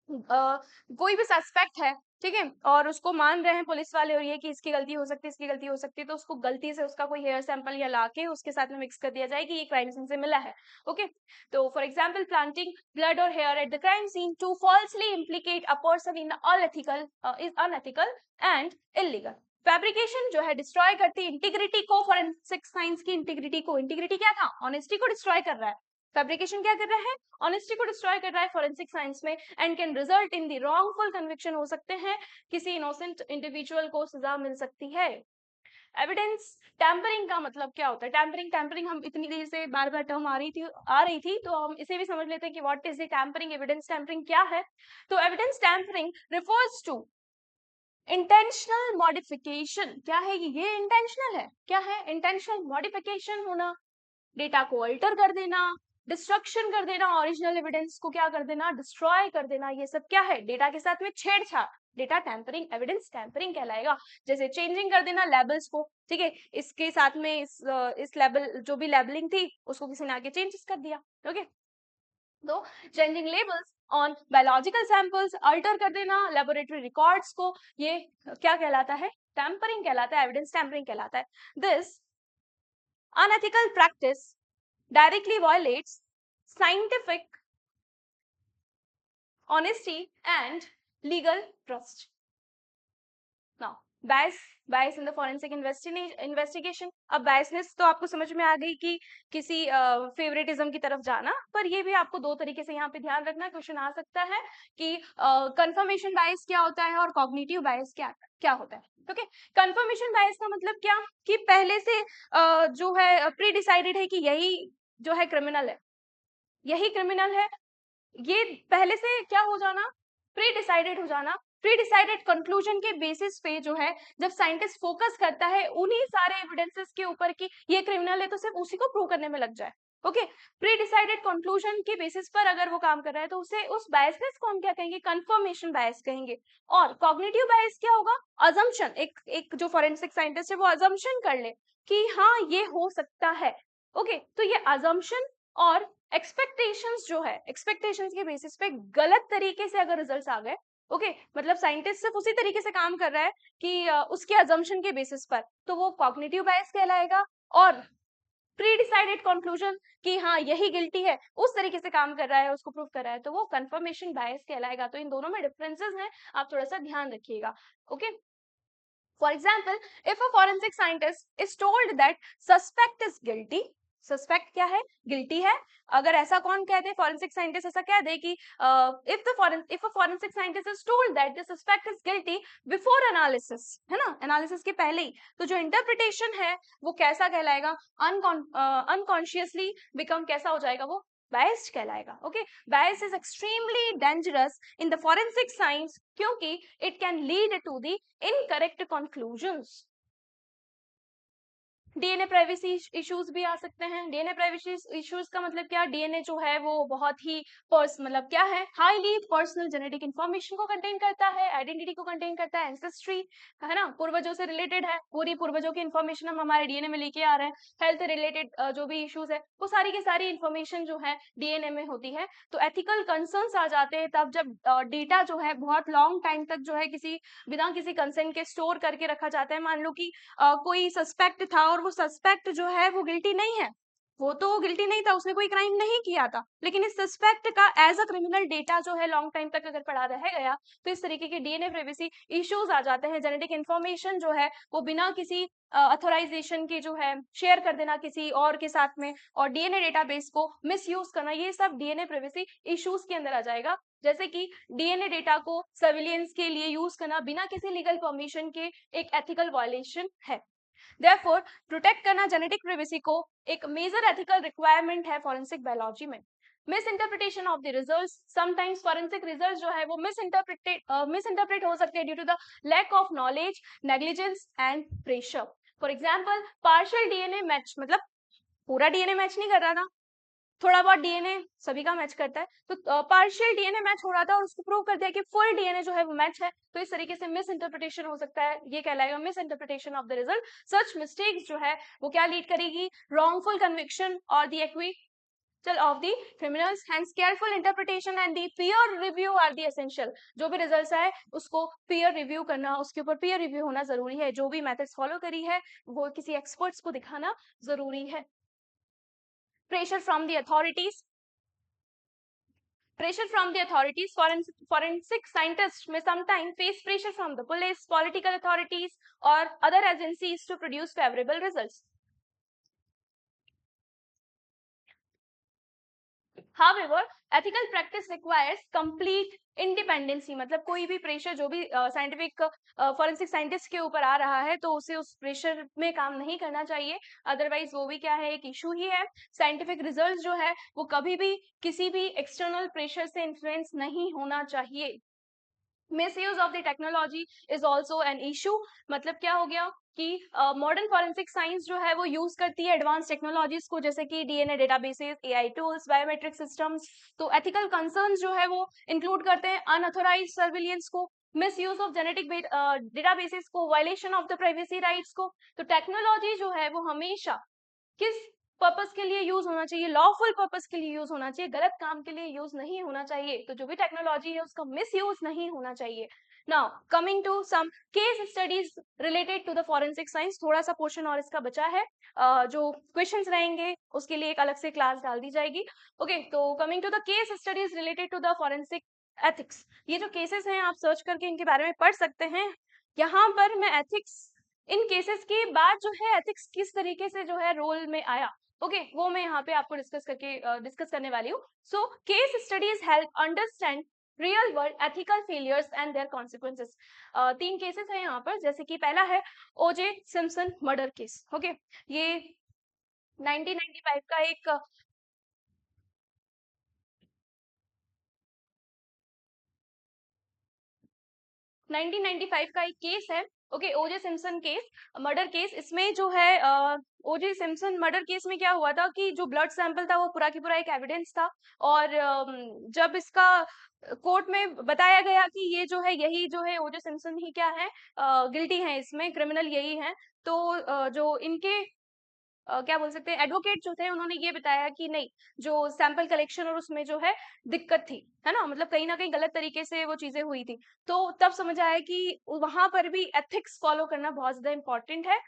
Speaker 1: कोई भी सस्पेक्ट है, ठीक है, और उसको मान रहे हैं पुलिस वाले और ये कि इसकी गलती हो सकती है, इसकी गलती हो सकती है, तो उसको गलती से उसका कोई हेयर सैंपल या लाके उसके साथ में मिक्स कर दिया जाए कि ये क्राइम सीन से मिला है। ओके, तो फॉर एग्जांपल प्लांटिंग ब्लड और hair at the crime scene to falsely implicate a person in is unethical and illegal. Fabrication जो है डिस्ट्रॉय करती है इंटीग्रिटी को, फॉरेंसिक साइंस की इंटीग्रिटी को। इंटीग्रिटी क्या था, ऑनेस्टी को डिस्ट्रॉय कर रहा है। फैब्रिकेशन क्या कर रहा है, ऑनेस्टी को डिस्ट्रॉय कर रहा है फॉरेंसिक साइंस में, and can result in the wrongful conviction, हो सकते हैं किसी इनोसेंट इंडिविजुअल को सजा मिल सकती है। एविडेंस टैंपरिंग का मतलब क्या होता है, टैंपरिंग हम इतनी देर से बार बार टर्म आ रही थी तो हम इसे भी समझ लेते हैं कि what is the tampering, evidence tampering क्या है। तो evidence tampering refers to intentional modification. क्या है ये इंटेंशनल है, क्या है, इंटेंशनल मॉडिफिकेशन होना, डेटा को अल्टर कर देना, डिस्ट्रक्शन कर देना, ओरिजिनल एविडेंस को क्या कर देना, डिस्ट्रॉय कर देना, ये सब क्या है, डेटा के साथ में छेड़छाड़, डेटा टैंपरिंग, एविडेंस टैंपरिंग कहलाएगा। जैसे चेंजिंग कर देना लेबल्स को, ठीक है, इसके साथ में इस लेबल जो भी लेबलिंग थी उसको किसी ने आगे चेंजेस कर दिया। ओके, तो changing labels on biological samples, alter कर देना लेबोरेटरी रिकॉर्ड्स को, ये क्या कहलाता है, टैंपरिंग कहलाता है, एविडेंस टैंपरिंग कहलाता है। This unethical practice directly violates scientific honesty and legal trust। Now, bias in the forensic investigation। अब biasness तो आपको समझ में आ गई कि किसी फेवरेटिज्म की तरफ जाना, पर ये भी आपको दो तरीके से यहाँ पे ध्यान रखना, क्वेश्चन आ सकता है कि कंफर्मेशन बायस क्या होता है और कॉग्निटिव बायस क्या होता है। ओके, कंफर्मेशन बायस का मतलब क्या, कि पहले से जो है प्री डिसाइडेड है कि यही जो है क्रिमिनल है, यही क्रिमिनल है, ये पहले से क्या हो जाना, प्री डिसाइडेड हो जाना। प्री डिसाइडेड कंक्लूजन के बेसिस पे जो है जब साइंटिस्ट फोकस करता है उन्हीं सारे एविडेंसेस के ऊपर कि ये क्रिमिनल है, तो सिर्फ उसी को प्रूव करने में लग जाए। ओके, प्री डिसाइडेड कंक्लूजन के बेसिस पर अगर वो काम कर रहा है तो उसे, उस बायसनेस को हम क्या कहेंगे, कंफर्मेशन बायस कहेंगे। और कॉग्निटिव बायस क्या होगा, अजम्पशन, एक जो फॉरेंसिक साइंटिस्ट है वो अजम्पशन कर ले कि हाँ ये हो सकता है। ओके, तो ये अजम्पशन और एक्सपेक्टेशंस जो है, एक्सपेक्टेशंस के बेसिस पे गलत तरीके से अगर रिजल्ट्स आ गए, ओके, मतलब साइंटिस्ट सिर्फ उसी तरीके से काम कर रहा है कि उसके अजम्पशन के बेसिस पर, तो वो कॉग्निटिव बायस कहलाएगा। और प्री डिसाइडेड कंक्लूजन कि हाँ यही गिल्टी है, उस तरीके से काम कर रहा है, उसको प्रूव कर रहा है, तो वो कंफर्मेशन बायस कहलाएगा। तो इन दोनों में डिफरेंसेस हैं, आप थोड़ा सा ध्यान रखिएगा। Okay, for example, if a forensic scientist is told that suspect is guilty, suspect क्या है, गिल्टी है। अगर ऐसा कौन कह दे, फॉरेंसिक साइंटिस्ट ऐसा कह दे कि if a forensic scientist is told that the suspect is guilty before analysis, है ना, एनालिसिस के पहले ही, तो जो इंटरप्रिटेशन है वो कैसा कहलाएगा, अनकॉन्शियसली बिकम कैसा हो जाएगा, वो biased कहलाएगा। Okay, bias is extremely dangerous in the forensic science क्योंकि it can lead to the incorrect conclusions। DNA privacy issues भी आ सकते हैं। डीएनए प्राइवेसी इश्यूज का मतलब क्या, डीएनए जो है वो बहुत ही मतलब क्या है, हाईली पर्सनल जेनेटिक इंफॉर्मेशन को कंटेन करता है, आइडेंटिटी को कंटेन करता है, एंसेस्ट्री, है ना, पूर्वजों से रिलेटेड है, पूरी पूर्वजों की इंफॉर्मेशन हम हमारे डीएनए में लेके आ रहे हैं। हेल्थ रिलेटेड जो भी इश्यूज है वो सारी की सारी इंफॉर्मेशन जो है डीएनए में होती है। तो एथिकल कंसर्न्स आ जाते हैं तब जब डेटा जो है बहुत लॉन्ग टाइम तक जो है किसी बिना किसी कंसेंट के स्टोर करके रखा जाता है। मान लो कि कोई सस्पेक्ट था और वो सस्पेक्ट जो है वो गिल्टी नहीं है, वो तो गिल्टी नहीं था, उसने कोई क्राइम नहीं किया था, लेकिन इस सस्पेक्ट का एज अ क्रिमिनल डेटा जो है लॉन्ग टाइम तक अगर पड़ा रह गया तो इस तरीके के डीएनए प्राइवेसी इश्यूज आ जाते हैं। जेनेटिक इंफॉर्मेशन जो है वो बिना किसी अथोराइजेशन की जो है शेयर कर देना किसी और के साथ में, और डीएनए डेटाबेस को मिसयूज करना, ये सब डीएनए प्राइवेसी इश्यूज के अंदर आ जाएगा। जैसे कि डीएनए डेटा को सर्विलियंस के लिए यूज करना बिना किसी लीगल परमिशन के एक एथिकल वायलेशन है। Therefore, प्रोटेक्ट करना जेनेटिक प्राइवेसी को एक मेजर एथिकल रिक्वायरमेंट है फॉरेंसिक बायोलॉजी में। Misinterpretation of the results, sometimes forensic result जो है वो मिस इंटरप्रेट हो सकते हैं due to the lack of knowledge, negligence and pressure. For example, partial DNA match, मतलब पूरा डीएनए मैच नहीं कर रहा था, थोड़ा बहुत डीएनए सभी का मैच करता है, तो पार्शियल डीएनए मैच हो रहा था और उसको प्रूव कर दिया कि फुल डीएनए जो है वो मैच है, तो इस तरीके से मिस इंटरप्रिटेशन हो सकता है, ये कहलाएगा misinterpretation of the result. Such mistakes जो है वो क्या लीड करेगी, रॉन्गफुल कन्विक्शन और the acquittal of the criminals. Hence careful interpretation and the peer review are the essential. जो भी रिजल्ट्स आए उसको पीयर रिव्यू करना, उसके ऊपर पीयर रिव्यू होना जरूरी है, जो भी मेथड्स फॉलो करी है वो किसी एक्सपर्ट्स को दिखाना जरूरी है। Pressure from the authorities, pressure from the authorities, forensic scientists may sometimes face pressure from the police, political authorities or other agencies to produce favorable results. However, ethical practice requires complete independency, मतलब कोई भी pressure जो भी scientific forensic scientist के ऊपर आ रहा है तो उसे उस प्रेशर में काम नहीं करना चाहिए, अदरवाइज वो भी क्या है, एक इशू ही है। साइंटिफिक रिजल्ट जो है वो कभी भी किसी भी एक्सटर्नल प्रेशर से इन्फ्लुएंस नहीं होना चाहिए। Misuse of the technology is also an issue, मतलब क्या हो गया कि मॉडर्न फॉरेंसिक साइंस जो है वो यूज करती है एडवांस टेक्नोलॉजीज को, जैसे कि DNA databases, AI tools, biometric systems. तो एथिकल कंसर्न्स जो है वो इंक्लूड करते हैं अनऑथोराइज्ड सर्विलियंस को, मिसयूज ऑफ जेनेटिक डेटाबेसेस को, violation of the privacy rights को। तो टेक्नोलॉजी जो है वो हमेशा किस पर्पस के लिए यूज होना चाहिए, लॉफुल पर्पस के लिए यूज होना चाहिए, गलत काम के लिए यूज नहीं होना चाहिए। तो जो भी टेक्नोलॉजी है उसका मिस यूज नहीं होना चाहिए। Now coming to some case studies related to the forensic science, थोड़ा सा पोर्शन और इसका बचा है, जो क्वेश्चंस रहेंगे उसके लिए एक अलग से क्लास डाल दी जाएगी। ओके, तो coming to the case studies related to the forensic ethics, ये जो केसेस हैं आप सर्च करके इनके बारे में पढ़ सकते हैं। यहाँ पर मैं एथिक्स, इन केसेस के बाद जो है एथिक्स किस तरीके से जो है रोल में आया, ओके वो मैं यहाँ पे आपको डिस्कस करने वाली हूँ। So case studies help understand real world ethical failures and their consequences. 3 cases है यहाँ पर, जैसे कि पहला है ओजे सिम्पसन मर्डर केस। ओके, ये 1995 का एक 1995 का एक केस है। ओके, ओजे सिम्पसन केस, मर्डर केस। इसमें जो है ओजे सिम्पसन मर्डर केस में क्या हुआ था कि जो ब्लड सैंपल था वो पूरा की पूरा एक एविडेंस था, और जब इसका कोर्ट में बताया गया कि ये जो है यही जो है ओजे सिम्पसन ही क्या है, गिल्टी है, इसमें क्रिमिनल यही है, तो जो इनके क्या बोल सकते हैं एडवोकेट जो थे उन्होंने ये बताया कि नहीं, जो सैंपल कलेक्शन और उसमें जो है दिक्कत थी, है ना, मतलब कहीं ना कहीं गलत तरीके से वो चीजें हुई थी। तो तब समझ आया कि वहां पर भी एथिक्स फॉलो करना बहुत ज्यादा इंपॉर्टेंट है।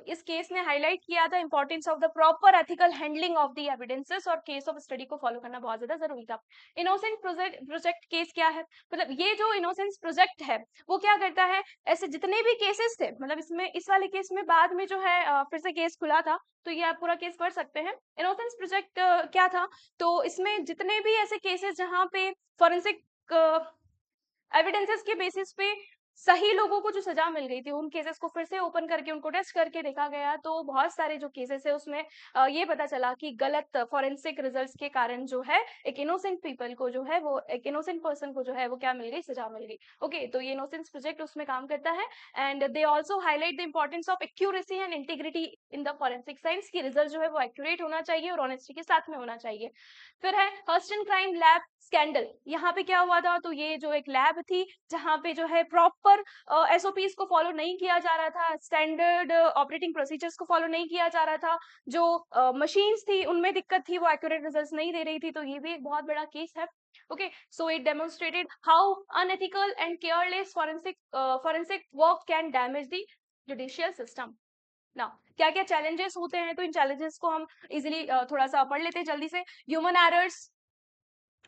Speaker 1: इस केस ने हाईलाइट किया था importance of the proper ethical handling of the evidences और केस ऑफ स्टडी को फॉलो करना बहुत ज्यादा जरूरी था। इनोसेंट प्रोजेक्ट केस क्या है, मतलब ये जो इनोसेंस प्रोजेक्ट है वो क्या करता है, ऐसे जितने भी केसेस थे, मतलब इसमें इस वाले केस में बाद में जो है फिर से केस खुला था, तो ये आप पूरा केस पढ़ सकते हैं। इनोसेंस प्रोजेक्ट क्या था, तो इसमें जितने भी ऐसे केसेस जहाँ पे फॉरेंसिक एविडेंसेस के बेसिस पे सही लोगों को जो सजा मिल गई थी, उन केसेस को फिर से ओपन करके उनको टेस्ट करके देखा गया, तो बहुत सारे जो केसेस है उसमें ये पता चला कि गलत फॉरेंसिक रिजल्ट्स के कारण जो है एक इनोसेंट पीपल को जो है वो, एक इनोसेंट पर्सन को जो है वो क्या मिल गई, सजा मिल गई। ओके, तो ये इनोसेंस प्रोजेक्ट उसमें काम करता है। And they also highlight the importance of accuracy and integrity in the forensic science की रिजल्ट जो है वो एक्यूरेट होना चाहिए और ऑनेस्टी के साथ में होना चाहिए। फिर है हस्टन क्राइम लैब स्कैंडल। यहाँ पे क्या हुआ था, तो ये जो एक लैब थी जहाँ पे जो है प्रॉपर एसओपीज को फॉलो नहीं किया जा रहा था, स्टैंडर्ड ऑपरेटिंग प्रोसीजर्स को फॉलो नहीं किया जा रहा था, जो मशीन्स थी उनमें दिक्कत थी, वो एक्यूरेट रिजल्ट्स नहीं दे रही थी, तो ये भी एक बहुत बड़ा केस है। Okay, so it demonstrated how unethical and careless forensic work can damage the judicial system. ना क्या क्या चैलेंजेस होते हैं, तो इन चैलेंजेस को हम इजिली थोड़ा सा पढ़ लेते हैं जल्दी से। ह्यूमन एरर्स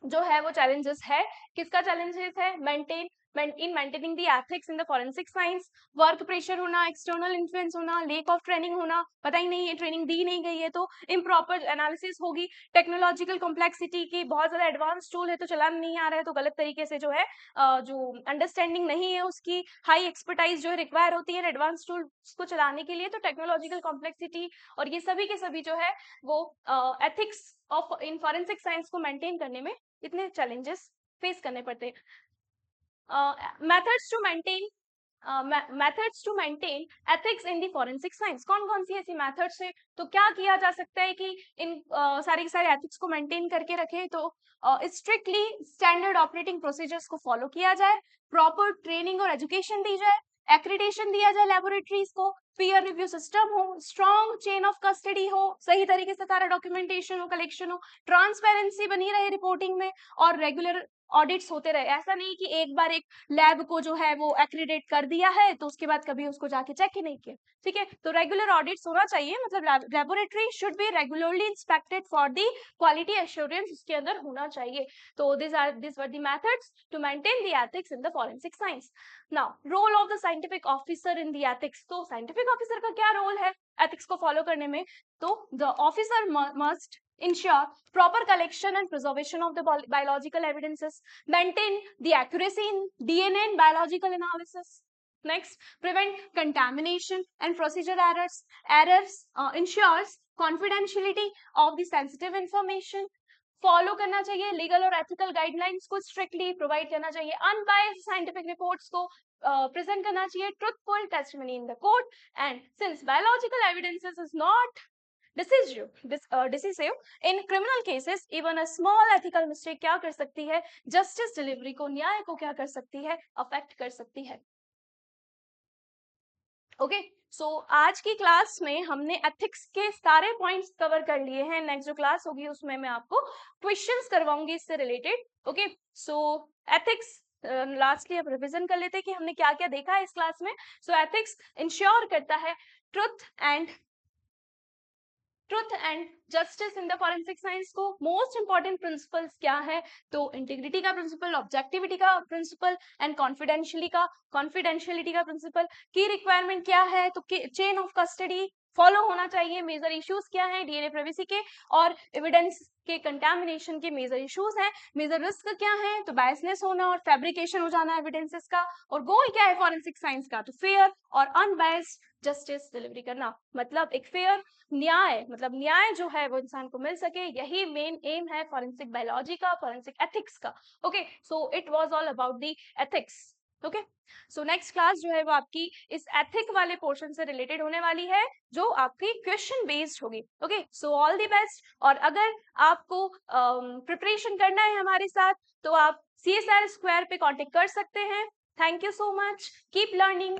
Speaker 1: जो है वो चैलेंजेस है, किसका चैलेंजेस है, maintaining the ethics in the forensic science, work pressure होना, एक्सटर्नल इन्फ्लुएंस होना, लेक ऑफ ट्रेनिंग होना, पता ही नहीं है ट्रेनिंग दी नहीं गई है तो इम्प्रॉपर एनालिसिस होगी, टेक्नोलॉजिकल कॉम्प्लेक्सिटी की, बहुत ज्यादा एडवांस टूल है तो चलाना नहीं आ रहा है, तो गलत तरीके से जो है जो अंडरस्टैंडिंग नहीं है उसकी, हाई एक्सपर्टाइज जो है रिक्वायर होती है एडवांस टूल्स को चलाने के लिए, तो टेक्नोलॉजिकल कॉम्प्लेक्सिटी और ये सभी के सभी जो है वो ethics of in forensic science को मेंटेन करने में इतने चैलेंजेस फेस करने पड़ते हैं। Methods to maintain ethics in the forensic science, कौन कौन सी ऐसी मेथड्स है, तो क्या किया जा सकता है कि इन सारे के सारे एथिक्स को मेंटेन करके रखें, तो स्ट्रिक्टली स्टैंडर्ड ऑपरेटिंग प्रोसीजर्स को फॉलो किया जाए, प्रॉपर ट्रेनिंग और एजुकेशन दी जाए, एक्रीडेशन दिया जाए लेबोरेटरीज को, पीयर रिव्यू सिस्टम हो, स्ट्रॉन्ग चेन ऑफ कस्टडी हो, सही तरीके से सारा डॉक्यूमेंटेशन हो, कलेक्शन हो, ट्रांसपेरेंसी बनी रहे रिपोर्टिंग में, और रेगुलर ऑडिट्स होते रहे। ऐसा नहीं कि एक बार एक लैब को जो है वो एक्रीडेट कर दिया है तो उसके बाद कभी उसको जाके चेक ही नहीं किया, ठीक है, तो रेगुलर ऑडिट्स होना चाहिए, मतलब laboratory should be regularly inspected for the quality assurance उसके अंदर होना चाहिए। तो this were the methods to maintain the ethics in the forensic science. Now role of the scientific officer in the ethics, तो scientific officer का क्या role है ethics को फॉलो करने में, तो the officer must ensure proper collection and preservation of the biological evidences, maintain the accuracy in DNA and biological analysis, next prevent contamination and procedure errors ensures confidentiality of the sensitive information, follow करना चाहिए legal और ethical guidelines को strictly provide करना चाहिए, unbiased scientific reports को present करना चाहिए, truthful testimony in the court, and since biological evidences is not decisive in criminal cases, even a small ethical mistake क्या कर सकती है, जस्टिस डिलीवरी को, न्याय को क्या कर सकती है, अफेक्ट कर सकती है। ओके, सो आज की क्लास में हमने एथिक्स के सारे पॉइंट्स कवर कर लिए हैं। नेक्स्ट जो क्लास होगी उसमें मैं आपको क्वेश्चंस करवाऊंगी इससे रिलेटेड। ओके, सो एथिक्स लास्टली अब रिवीजन कर लेते हैं कि हमने क्या क्या देखा है इस क्लास में। सो एथिक्स इंश्योर करता है truth and justice in the forensic science को। मोस्ट इंपॉर्टेंट प्रिंसिपल्स क्या है, तो इंटीग्रिटी का प्रिंसिपल, ऑब्जेक्टिविटी का प्रिंसिपल एंड कॉन्फिडेंशियलिटी का प्रिंसिपल। की रिक्वायरमेंट क्या है, तो चेन ऑफ कस्टडी फॉलो होना चाहिए। मेजर इश्यूज क्या है, डीएनए प्राइवेसी के और एविडेंस के कंटामिनेशन के मेजर इश्यूज हैं। मेजर रिस्क क्या है, तो बायसनेस होना और फैब्रिकेशन हो जाना एविडेंसेस का। और गोल क्या है फॉरेंसिक साइंस का, तो फेयर और अनबायस्ड जस्टिस डिलीवरी करना, मतलब एक फेयर न्याय, मतलब न्याय जो है वो इंसान को मिल सके, यही मेन एम है फॉरेंसिक बायोलॉजी का, फॉरेंसिक एथिक्स का। Okay, so it was all about the ethics. Okay, so next class जो है वो आपकी इस एथिक वाले पोर्शन से रिलेटेड होने वाली है, जो आपकी क्वेश्चन बेस्ड होगी। Okay, so all the best. और अगर आपको प्रिपरेशन करना है हमारे साथ तो आप CSR Square पे कांटेक्ट कर सकते हैं। Thank you so much, keep learning.